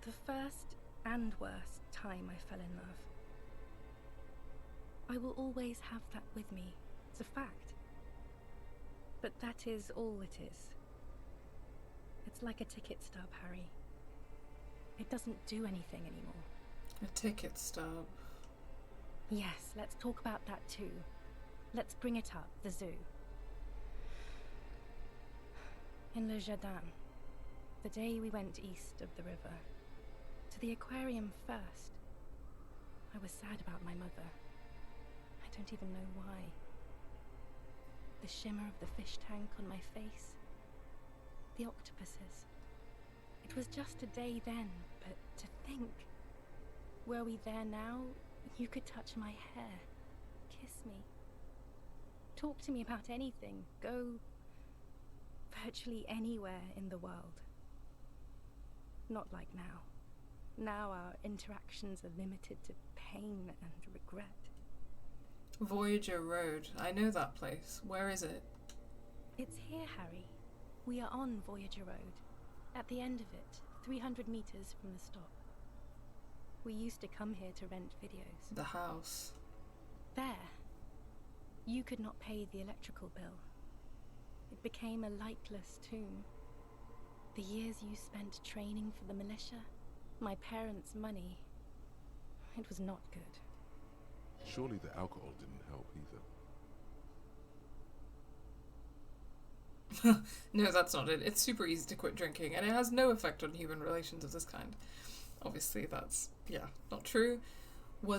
The first and worst time I fell in love. I will always have that with me. It's a fact. But that is all it is. It's like a ticket stub, Harry. It doesn't do anything anymore. A ticket stub. Yes, let's talk about that too. Let's bring it up, the zoo. In Le Jardin, the day we went east of the river, to the aquarium first, I was sad about my mother. I don't even know why. The shimmer of the fish tank on my face, the octopuses. It was just a day then, but to think, were we there now, you could touch my hair, kiss me, talk to me about anything, go virtually anywhere in the world. Not like now. Now our interactions are limited to pain and regret. Voyager Road. I know that place. Where is it? It's here, Harry. We are on Voyager Road. At the end of it, 300 meters from the stop. We used to come here to rent videos. The house. There. You could not pay the electrical bill. It became a lightless tomb. The years you spent training for the militia, my parents' money, it was not good. Surely the alcohol didn't help either. No, that's not it. It's super easy to quit drinking, and it has no effect on human relations of this kind. Obviously, that's, yeah, not true. Were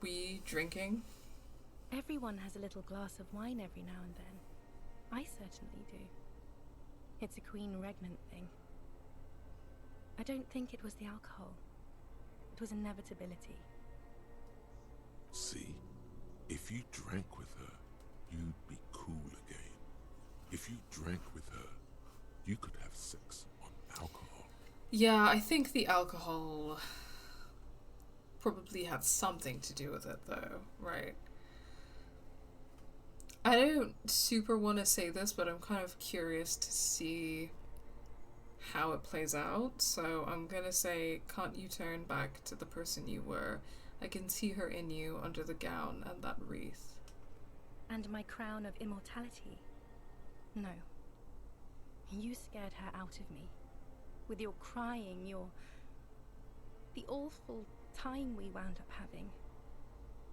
we drinking? Everyone has a little glass of wine every now and then. I certainly do. It's a queen regnant thing. I don't think it was the alcohol. was inevitability. See? If you drank with her, you'd be cool again. If you drank with her, you could have sex on alcohol. Yeah, I think the alcohol probably had something to do with it, though, right? I don't super want to say this, but I'm kind of curious to see how it plays out. So I'm gonna say, can't you turn back to the person you were? I can see her in you under the gown and that wreath. And my crown of immortality? No. You scared her out of me. With your crying, the awful time we wound up having.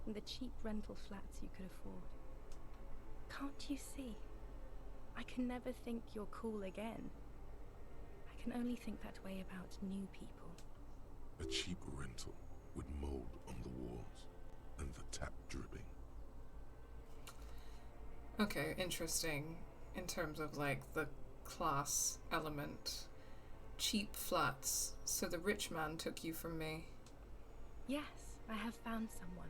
And the cheap rental flats you could afford. Can't you see? I can never think you're cool again. I can only think that way about new people. A cheap rental with mold on the walls and the tap dripping. Okay, interesting. In terms of like the class element. Cheap flats. So the rich man took you from me. Yes, I have found someone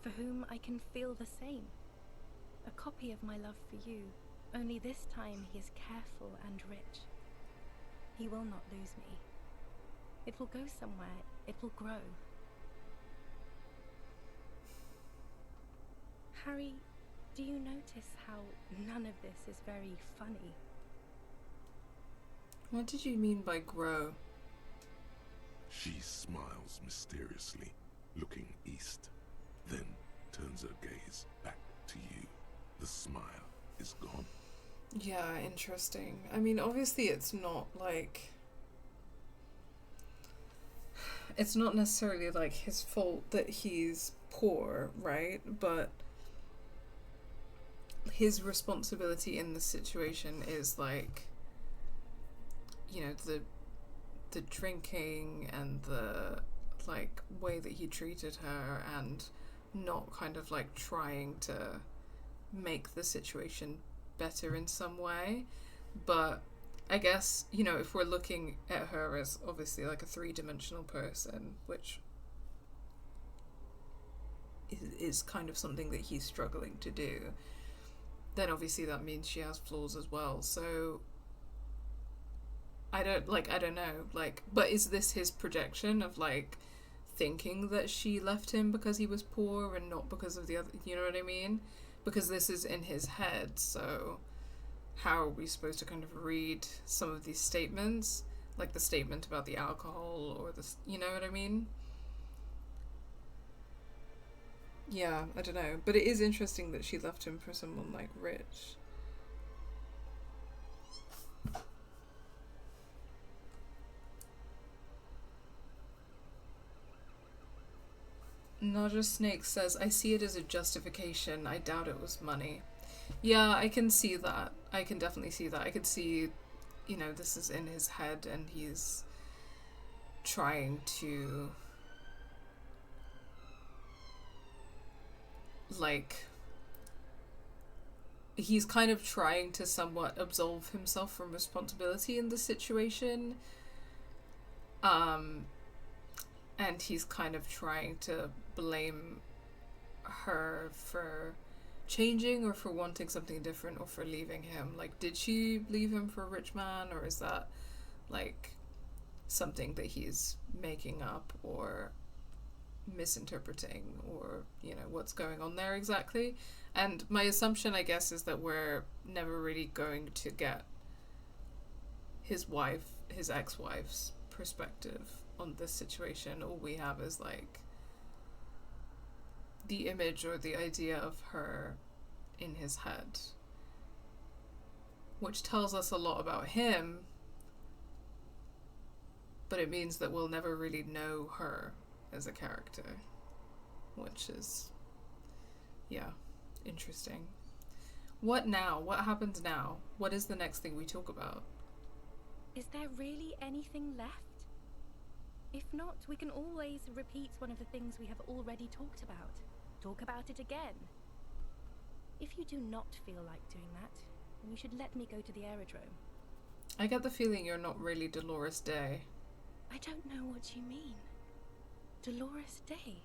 for whom I can feel the same. A copy of my love for you, only this time he is careful and rich. He will not lose me. It will go somewhere, it will grow. Harry, do you notice how none of this is very funny? What did you mean by grow? She smiles mysteriously, looking east, then turns her gaze back to you. The smile is gone. Yeah, interesting. I mean, obviously it's not like... It's not necessarily like his fault that he's poor, right? But his responsibility in the situation is like, you know, the drinking and the like way that he treated her, and not kind of like trying to make the situation better in some way. But I guess, you know, if we're looking at her as obviously like a three-dimensional person, which is kind of something that he's struggling to do, then obviously that means she has flaws as well. So I don't know, like, but is this his projection of like thinking that she left him because he was poor and not because of the other, you know what I mean? Because this is in his head, so how are we supposed to kind of read some of these statements? Like the statement about the alcohol, or the, you know what I mean? Yeah, I don't know. But it is interesting that she left him for someone like rich. Naja Snake says, I see it as a justification. I doubt it was money. Yeah, I can see that. I can definitely see that. I could see, you know, this is in his head and he's trying to, like, he's kind of trying to somewhat absolve himself from responsibility in the situation. And he's kind of trying to blame her for changing, or for wanting something different, or for leaving him. Like, did she leave him for a rich man, or is that like something that he's making up or misinterpreting, or, you know, what's going on there exactly? And my assumption, I guess, is that we're never really going to get his ex-wife's perspective on this situation. All we have is like the image or the idea of her in his head, which tells us a lot about him, but it means that we'll never really know her as a character, which is, yeah, interesting. What now? What happens now? What is the next thing we talk about? Is there really anything left? If not, we can always repeat one of the things we have already talked about. Talk about it again. If you do not feel like doing that, then you should let me go to the aerodrome. I get the feeling you're not really Dolores Dei. I don't know what you mean. Dolores Dei.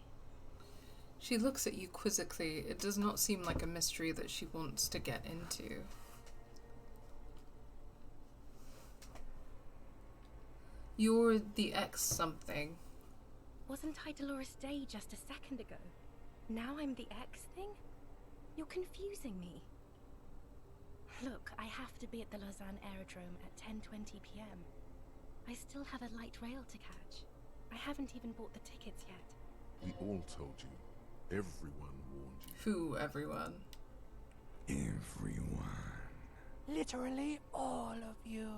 She looks at you quizzically. It does not seem like a mystery that she wants to get into. You're the ex something. Wasn't I Dolores Dei just a second ago? Now I'm the X thing? You're confusing me. Look, I have to be at the Lausanne Aerodrome at 10:20 p.m. I still have a light rail to catch. I haven't even bought the tickets yet. We all told you. Everyone warned you. Who, everyone? Everyone. Literally all of you.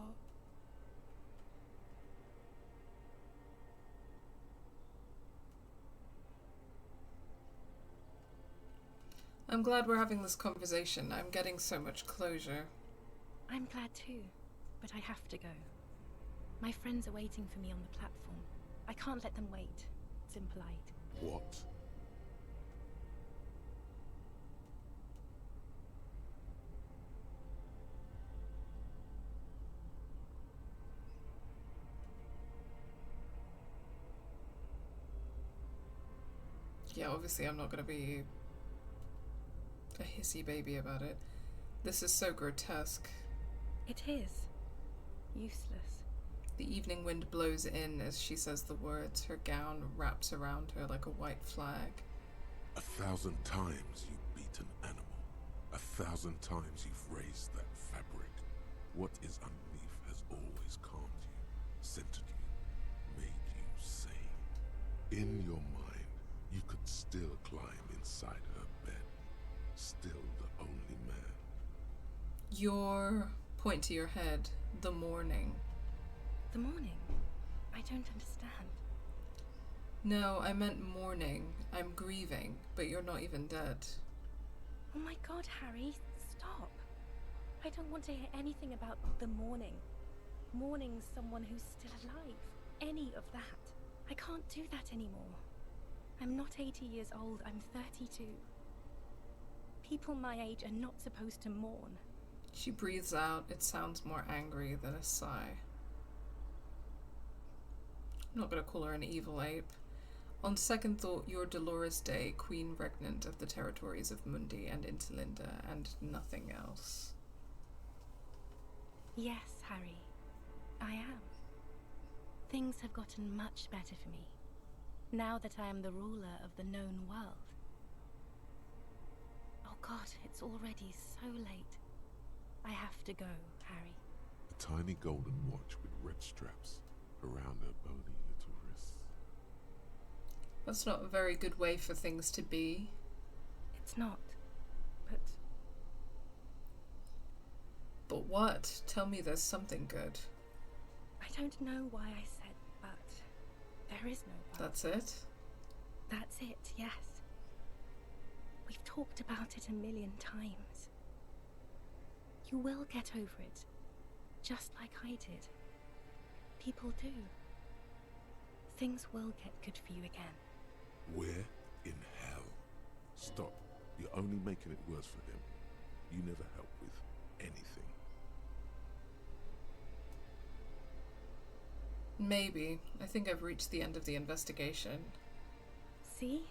I'm glad we're having this conversation. I'm getting so much closure. I'm glad too, but I have to go. My friends are waiting for me on the platform. I can't let them wait. It's impolite. What? Yeah, obviously I'm not going to be a hissy baby about it. This is so grotesque. It is. Useless. The evening wind blows in as she says the words. Her gown wraps around her like a white flag. 1,000 times you beat an animal. 1,000 times you've raised that fabric. What is underneath has always calmed you, centered you, made you sane. In your mind, you could still climb inside her bed. Still the only man. Your point to your head, the morning. The morning? I don't understand. No, I meant mourning. I'm grieving, but you're not even dead. Oh my god, Harry, stop. I don't want to hear anything about the morning. Mourning someone who's still alive. Any of that. I can't do that anymore. I'm not 80 years old, I'm 32. People my age are not supposed to mourn. She breathes out. It sounds more angry than a sigh. I'm not going to call her an evil ape. On second thought, you're Dolores Dei, Queen Regnant of the territories of Mundi and Interlinda, and nothing else. Yes, Harry. I am. Things have gotten much better for me, now that I am the ruler of the known world. Oh god, it's already so late. I have to go, Harry. A tiny golden watch with red straps around her bony little wrists. That's not a very good way for things to be. It's not, but... But what? Tell me there's something good. I don't know why I said but. There is no but. That's it? That's it, yes. We've talked about it a million times. You will get over it, just like I did. People do. Things will get good for you again. Where in hell? Stop. You're only making it worse for him. You never help with anything. Maybe. I think I've reached the end of the investigation. See?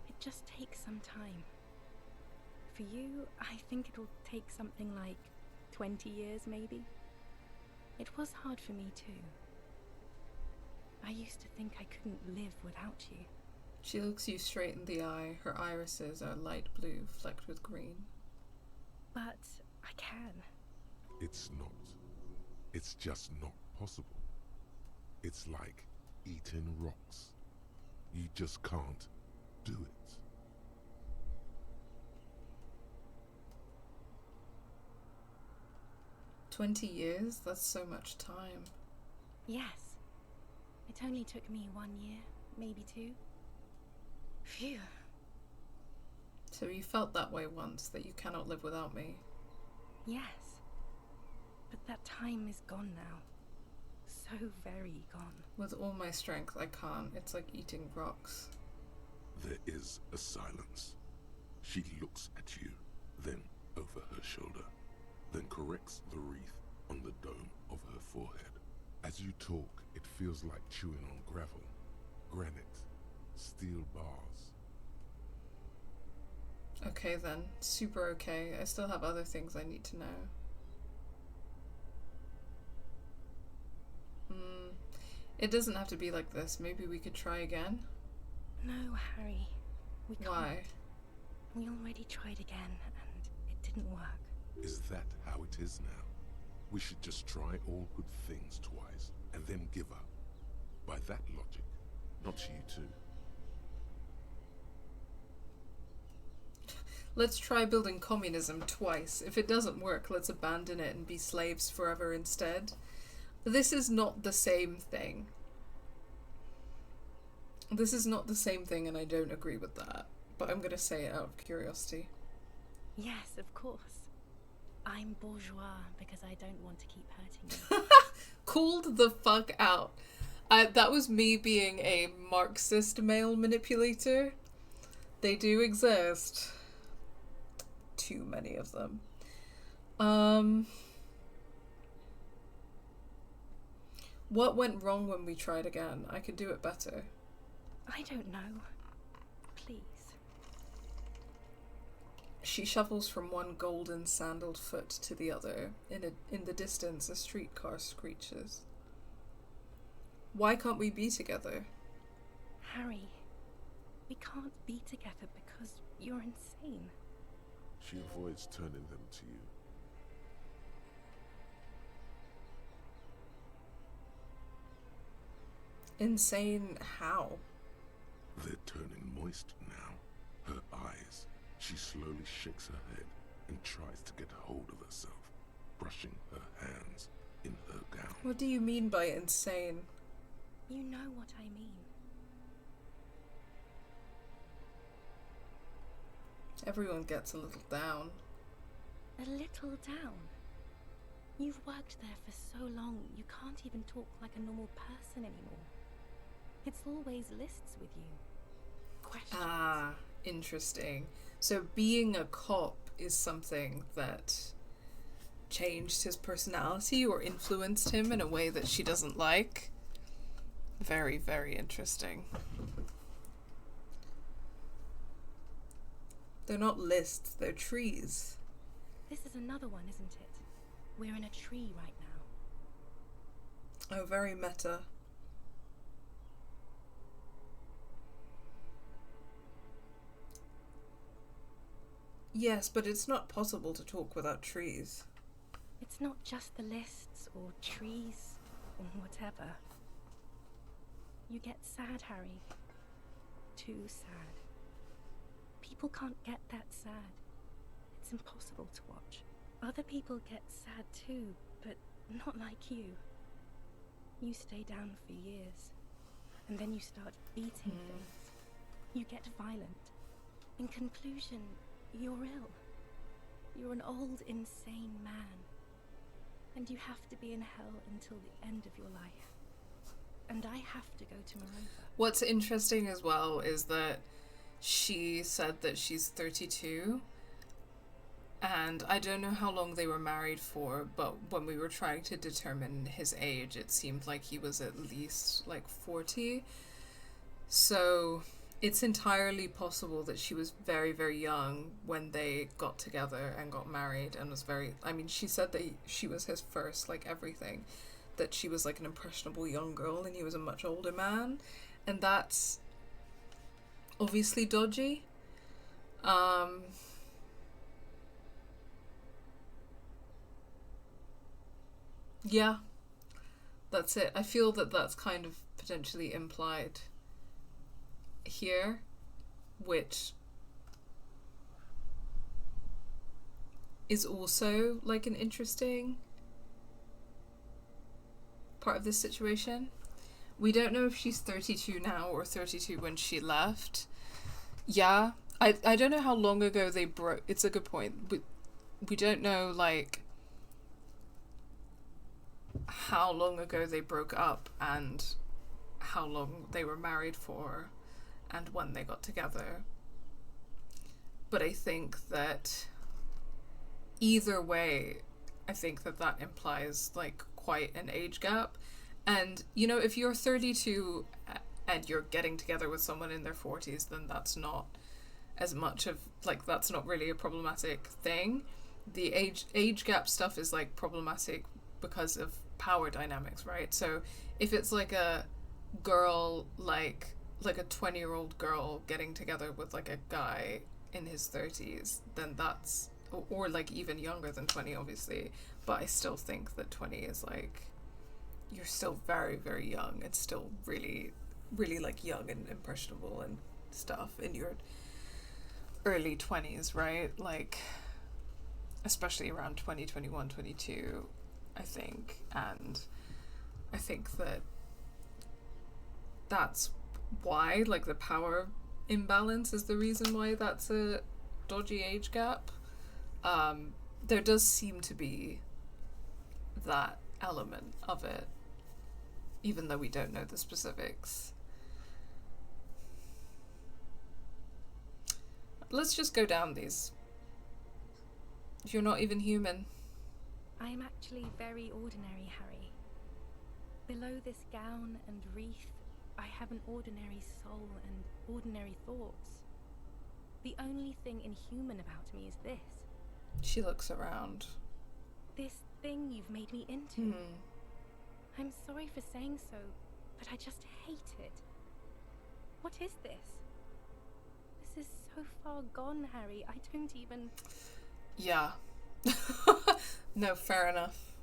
It just takes some time. For you, I think it'll take something like 20 years, maybe. It was hard for me too. I used to think I couldn't live without you. She looks you straight in the eye. Her irises are light blue, flecked with green. But I can. It's not. It's just not possible. It's like eating rocks. You just can't do it. "20 years? That's so much time." Yes. It only took me 1 year, maybe 2. Phew. So you felt that way once, that you cannot live without me. Yes. But that time is gone now. So very gone. With all my strength, I can't. It's like eating rocks. There is a silence. She looks at you, then over her shoulder, then corrects the wreath on the dome of her forehead. As you talk, it feels like chewing on gravel. Granite, steel bars. Okay then, super okay. I still have other things I need to know. It doesn't have to be like this. Maybe we could try again? No, Harry. We can't. Why? We already tried again, and it didn't work. Is that how it is now? We should just try all good things twice, and then give up. By that logic, not you too. Let's try building communism twice. If it doesn't work, let's abandon it and be slaves forever instead. This is not the same thing. This is not the same thing, and I don't agree with that. But I'm gonna say it out of curiosity. Yes, of course. I'm bourgeois because I don't want to keep hurting you. Called the fuck out. That was me being a Marxist male manipulator. They do exist. Too many of them. What went wrong when we tried again? I could do it better. I don't know. Please. She shuffles from one golden sandaled foot to the other. In the distance, a streetcar screeches. Why can't we be together? Harry, we can't be together because you're insane. She avoids turning them to you. Insane how? They're turning moist now. Her eyes. She slowly shakes her head and tries to get hold of herself, brushing her hands in her gown. What do you mean by insane? You know what I mean. Everyone gets a little down. A little down? You've worked there for so long, you can't even talk like a normal person anymore. It's always lists with you. Questions. Ah, interesting. So being a cop is something that changed his personality or influenced him in a way that she doesn't like. Very, very interesting. They're not lists, they're trees. This is another one, isn't it? We're in a tree right now. Oh, very meta. Yes, but it's not possible to talk without trees. It's not just the lists or trees or whatever. You get sad, Harry. Too sad. People can't get that sad. It's impossible to watch. Other people get sad too, but not like you. You stay down for years, and then you start beating things. You get violent. In conclusion, you're ill. You're an old, insane man. And you have to be in hell until the end of your life. And I have to go to Morova. What's interesting as well is that she said that she's 32. And I don't know how long they were married for, but when we were trying to determine his age, it seemed like he was at least like 40. So it's entirely possible that she was very, very young when they got together and got married and was very... I mean, she said that she was his first, like, everything. That she was, like, an impressionable young girl and he was a much older man. And that's obviously dodgy. Yeah, that's it. I feel that that's kind of potentially implied here, which is also like an interesting part of this situation. We don't know if she's 32 now or 32 when she left. Yeah, I don't know how long ago they broke. It's a good point. We don't know, like, how long ago they broke up and how long they were married for and when they got together. But I think that either way, I think that that implies like quite an age gap. And, you know, if you're 32 and you're getting together with someone in their 40s, then that's not as much of, like, that's not really a problematic thing. The age gap stuff is, like, problematic because of power dynamics, right? So if it's like a girl, like a 20-year-old girl getting together with, like, a guy in his 30s, then that's, or like even younger than 20, obviously, but I still think that 20 is, like, you're still very, very young. It's still really, really, like, young and impressionable and stuff in your early 20s, right? Like, especially around 20, 21, 22, I think. And I think that that's why, like, the power imbalance is the reason why that's a dodgy age gap. There does seem to be that element of it, even though we don't know the specifics. Let's just go down these. You're not even human. I am actually very ordinary, Harry. Below this gown and wreath, I have an ordinary soul and ordinary thoughts. The only thing inhuman about me is this. She looks around. This thing you've made me into. Hmm. I'm sorry for saying so, but I just hate it. What is this? This is so far gone, Harry. I don't even... Yeah. No, fair enough.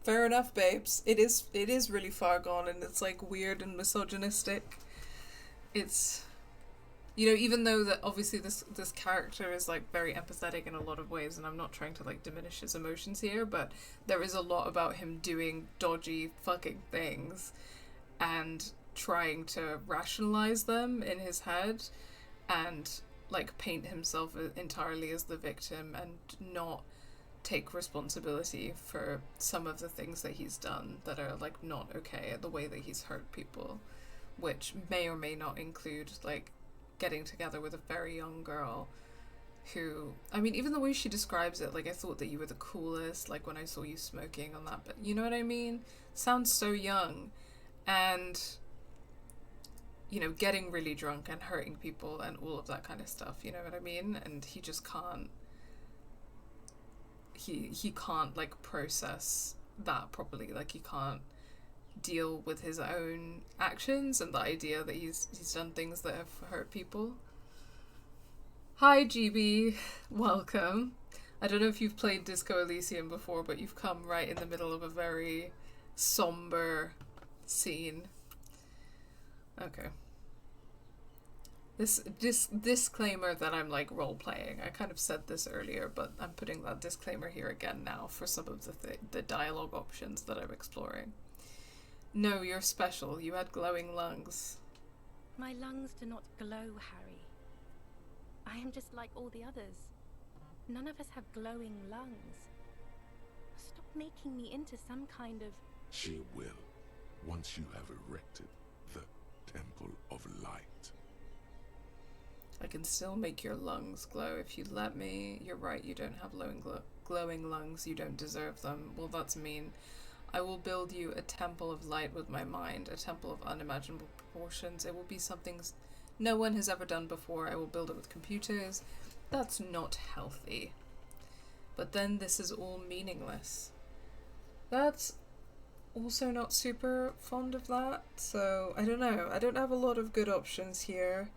Fair enough, babes. It is really far gone, and it's, like, weird and misogynistic. It's, you know, even though that obviously this character is, like, very empathetic in a lot of ways, and I'm not trying to, like, diminish his emotions here, but there is a lot about him doing dodgy fucking things and trying to rationalize them in his head and, like, paint himself entirely as the victim and not take responsibility for some of the things that he's done that are, like, not okay, the way that he's hurt people, which may or may not include, like, getting together with a very young girl who, I mean, even the way she describes it, like, I thought that you were the coolest, like, when I saw you smoking on that, but you know what I mean? Sounds so young. And, you know, getting really drunk and hurting people and all of that kind of stuff, you know what I mean? And he just can't, he can't, like, process that properly. Like, he can't deal with his own actions and the idea that he's done things that have hurt people. Hi, GB. Welcome. I don't know if you've played Disco Elysium before, but you've come right in the middle of a very somber scene. Okay. This disclaimer that I'm, like, role-playing. I kind of said this earlier, but I'm putting that disclaimer here again now for some of the dialogue options that I'm exploring. No, you're special. You had glowing lungs. My lungs do not glow, Harry. I am just like all the others. None of us have glowing lungs. Stop making me into some kind of... She will, once you have erected the Temple of Light. I can still make your lungs glow if you let me. You're right, you don't have glowing lungs. You don't deserve them. Well, that's mean. I will build you a temple of light with my mind, a temple of unimaginable proportions. It will be something no one has ever done before. I will build it with computers. That's not healthy. But then this is all meaningless. That's also not super fond of that, so I don't know. I don't have a lot of good options here.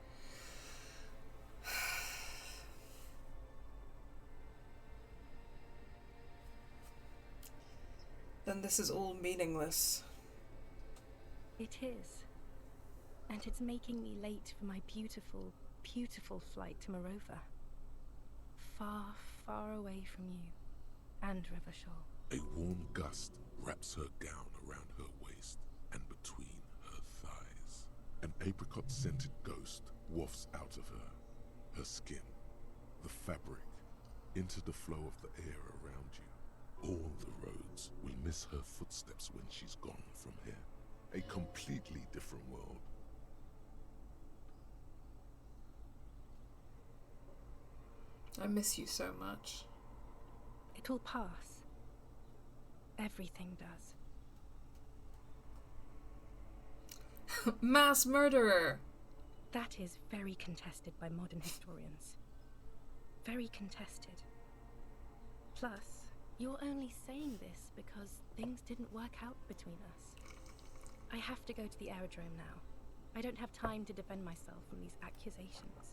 Then this is all meaningless. It is. And it's making me late for my beautiful, beautiful flight to Morova. Far, far away from you and Revachol. A warm gust wraps her gown around her waist and between her thighs. An apricot-scented ghost wafts out of her, her skin, the fabric, into the flow of the air around you. All the roads will miss her footsteps when she's gone from here. A completely different world. I miss you so much. It'll pass. Everything does. Mass murderer! That is very contested by modern historians. Very contested. Plus, you're only saying this because things didn't work out between us. I have to go to the aerodrome now. I don't have time to defend myself from these accusations.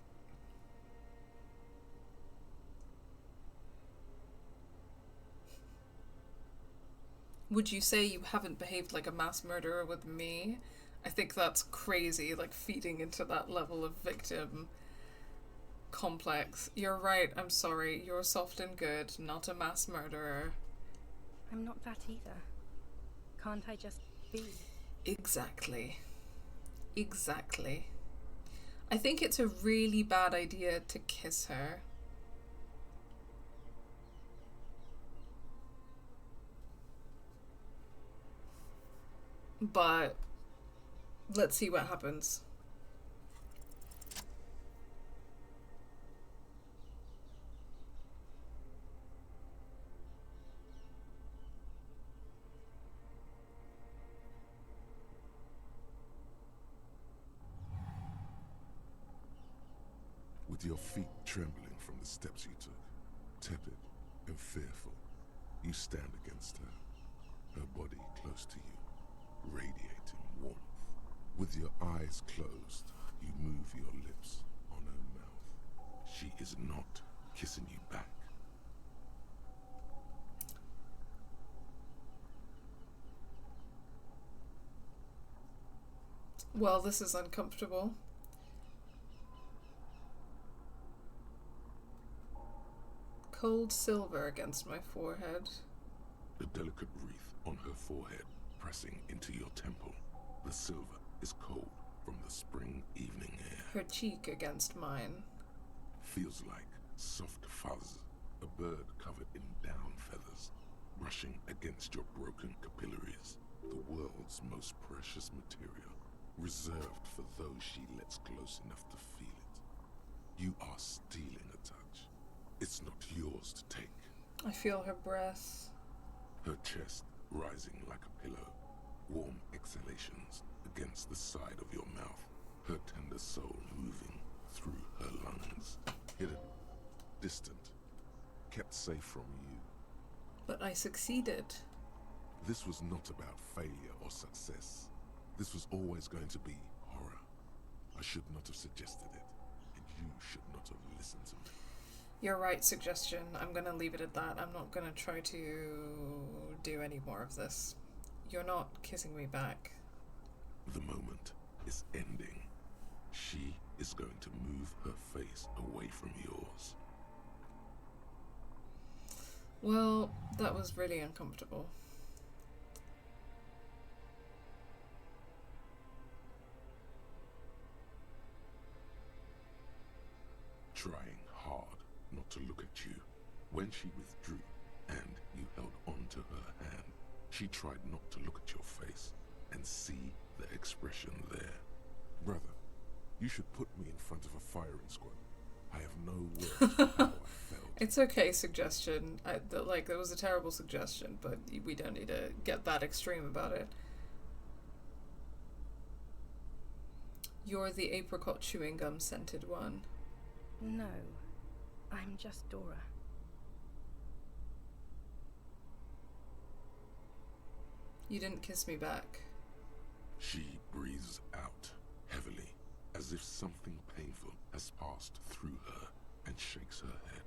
Would you say you haven't behaved like a mass murderer with me? I think that's crazy, like feeding into that level of victim complex. You're right, I'm sorry. You're soft and good, not a mass murderer. I'm not that either. Can't I just be? Exactly. Exactly. I think it's a really bad idea to kiss her. But let's see what happens. With your feet trembling from the steps you took, tepid and fearful, you stand against her, her body close to you, radiating warmth. With your eyes closed, you move your lips on her mouth. She is not kissing you back. Well, this is uncomfortable. Cold silver against my forehead. The delicate wreath on her forehead pressing into your temple. The silver is cold from the spring evening air. Her cheek against mine. Feels like soft fuzz, a bird covered in down feathers, brushing against your broken capillaries. The world's most precious material, reserved for those she lets close enough to feel it. You are stealing a touch. It's not yours to take. I feel her breath. Her chest rising like a pillow, warm exhalations against the side of your mouth, her tender soul moving through her lungs. Hidden, distant, kept safe from you. But I succeeded. This was not about failure or success. This was always going to be horror. I should not have suggested it, and you should not have listened to me. You're right, suggestion. I'm gonna leave it at that. I'm not gonna try to do any more of this. You're not kissing me back. The moment is ending. She is going to move her face away from yours. Well, that was really uncomfortable. Trying hard not to look at you. When she withdrew and you held on to her hand, she tried not to look at your face and see the expression there. Brother, you should put me in front of a firing squad. I have no words for how I felt. It's okay, suggestion. That was a terrible suggestion, but we don't need to get that extreme about it. You're the apricot chewing gum scented one. No, I'm just Dora. You didn't kiss me back. She breathes out heavily, as if something painful has passed through her, and shakes her head.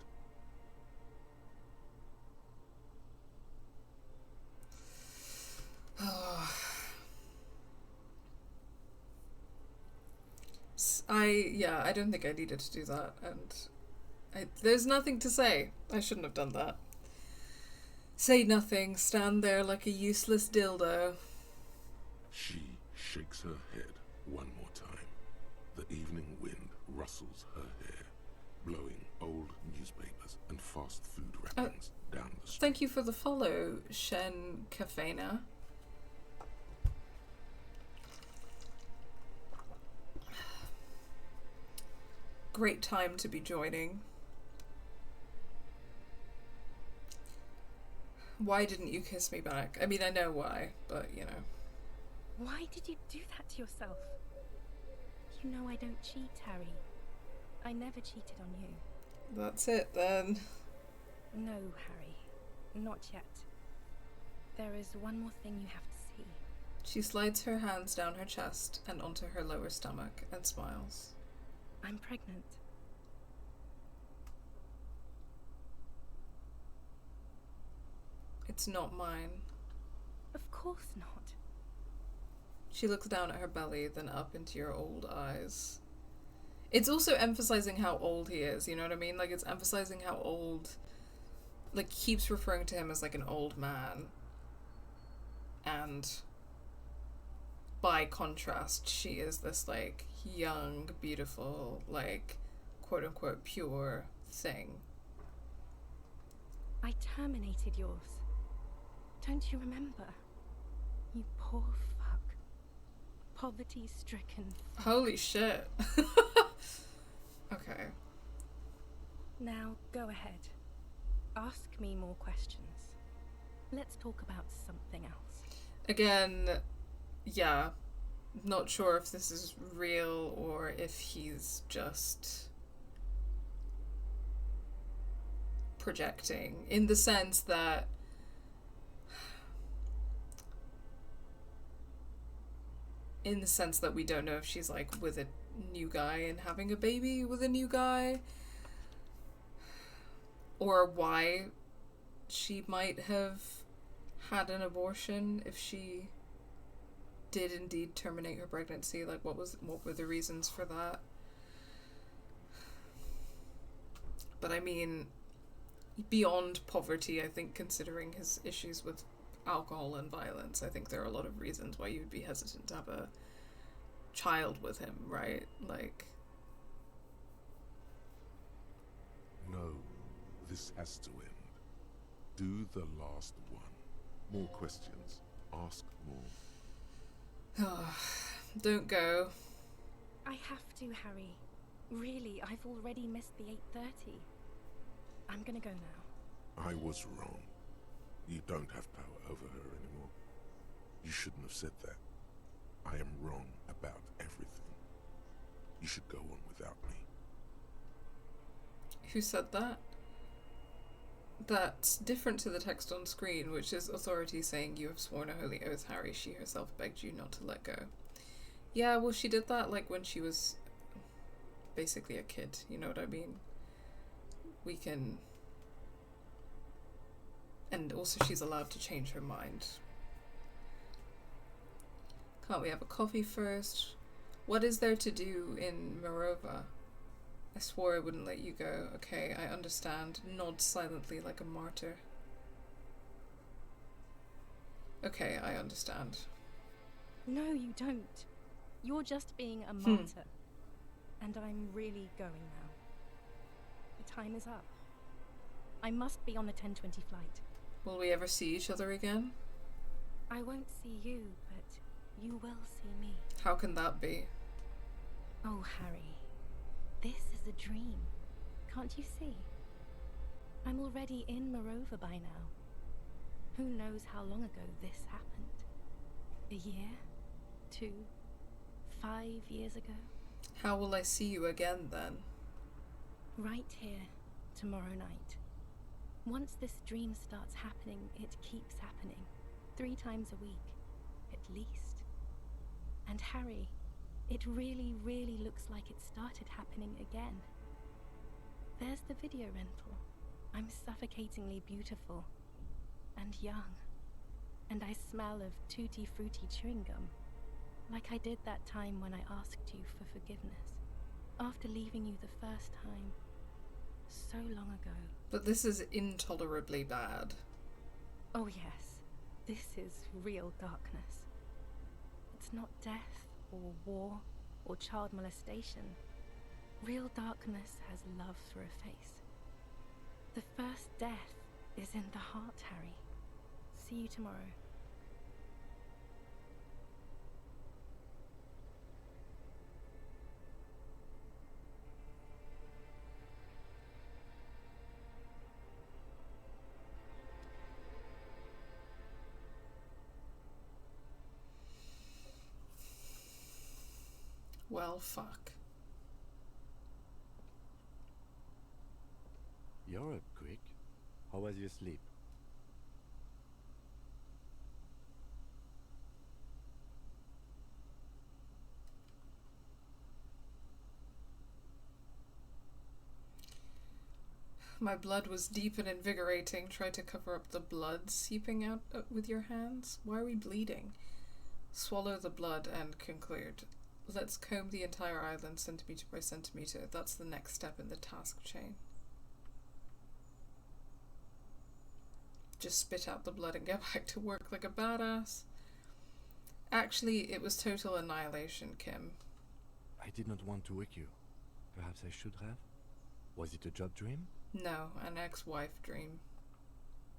I don't think I needed to do that, and there's nothing to say. I shouldn't have done that. Say nothing, stand there like a useless dildo. She shakes her head one more time. The evening wind rustles her hair, blowing old newspapers and fast food wrappings down the street. Thank you for the follow, Shen Kafena. Great time to be joining. Why didn't you kiss me back? I mean, I know why, but you know. Why did you do that to yourself? You know I don't cheat, Harry. I never cheated on you. That's it then. No, Harry. Not yet. There is one more thing you have to see. She slides her hands down her chest and onto her lower stomach and smiles. I'm pregnant. It's not mine. Of course not. She looks down at her belly, then up into your old eyes. It's also emphasizing how old he is, you know what I mean? Like, it's emphasizing how old... Like, keeps referring to him as, like, an old man. And by contrast, she is this, like, young, beautiful, like, quote-unquote pure thing. I terminated yours. Don't you remember? You poor fuck. Poverty-stricken. Holy shit. Okay. Now, go ahead. Ask me more questions. Let's talk about something else. Again, yeah. Not sure if this is real or if he's just projecting. In the sense that we don't know if she's like with a new guy and having a baby with a new guy, or why she might have had an abortion if she did indeed terminate her pregnancy. Like, what were the reasons for that? But I mean, beyond poverty, I think, considering his issues with alcohol and violence, I think there are a lot of reasons why you would be hesitant to have a child with him, right? Like... No, this has to end. Do the last one. More questions. Ask more. Don't go. I have to, Harry. Really, I've already missed the 8:30. I'm gonna go now. I was wrong. You don't have power over her anymore. You shouldn't have said that. I am wrong about everything. You should go on without me. Who said that? That's different to the text on screen, which is authority saying you have sworn a holy oath, Harry. She herself begged you not to let go. Yeah, well, she did that like when she was basically a kid, you know what I mean? We can... And also she's allowed to change her mind. Can't we have a coffee first? What is there to do in Morova? I swore I wouldn't let you go. Okay, I understand. Nod silently like a martyr. Okay, I understand. No, you don't. You're just being a martyr. And I'm really going now. The time is up. I must be on the 10:20 flight. Will we ever see each other again? I won't see you, but you will see me. How can that be? Oh, Harry. This is a dream. Can't you see? I'm already in Morova by now. Who knows how long ago this happened? A year? 2? 5 years ago? How will I see you again then? Right here, tomorrow night. Once this dream starts happening, it keeps happening. 3 times a week, at least. And Harry, it really, really looks like it started happening again. There's the video rental. I'm suffocatingly beautiful. And young. And I smell of tutti frutti chewing gum. Like I did that time when I asked you for forgiveness. After leaving you the first time. So long ago. But this is intolerably bad. Oh yes. This is real darkness. It's not death, or war, or child molestation. Real darkness has love for a face. The first death is in the heart, Harry. See you tomorrow. Well, fuck. You're up quick. How was your sleep? My blood was deep and invigorating. Try to cover up the blood seeping out with your hands. Why are we bleeding? Swallow the blood and conclude. Let's comb the entire island centimeter by centimeter. That's the next step in the task chain. Just spit out the blood and get back to work like a badass. Actually, it was total annihilation, Kim. I did not want to wake you. Perhaps I should have? Was it a job dream? No, an ex-wife dream.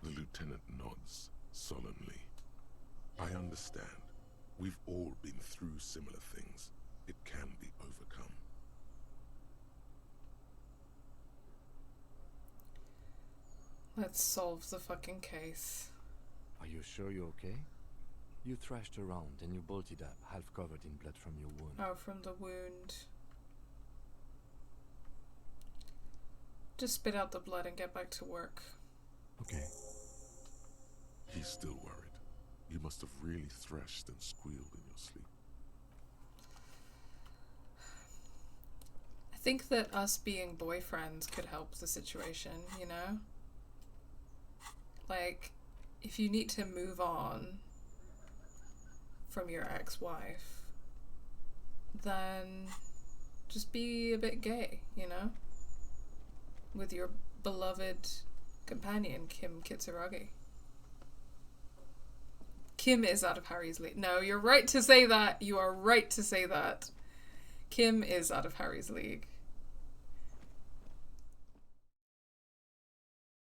The lieutenant nods solemnly. I understand. We've all been through similar things. It can be overcome. Let's solve the fucking case. Are you sure you're okay? You thrashed around and you bolted up, half covered in blood from your wound. Oh, from the wound. Just spit out the blood and get back to work. Okay. He's still worried. You must have really threshed and squealed in your sleep. I think that us being boyfriends could help the situation, you know? Like, if you need to move on from your ex-wife, then just be a bit gay, you know? With your beloved companion, Kim Kitsuragi. Kim is out of Harry's league. No, you're right to say that. You are right to say that. Kim is out of Harry's league.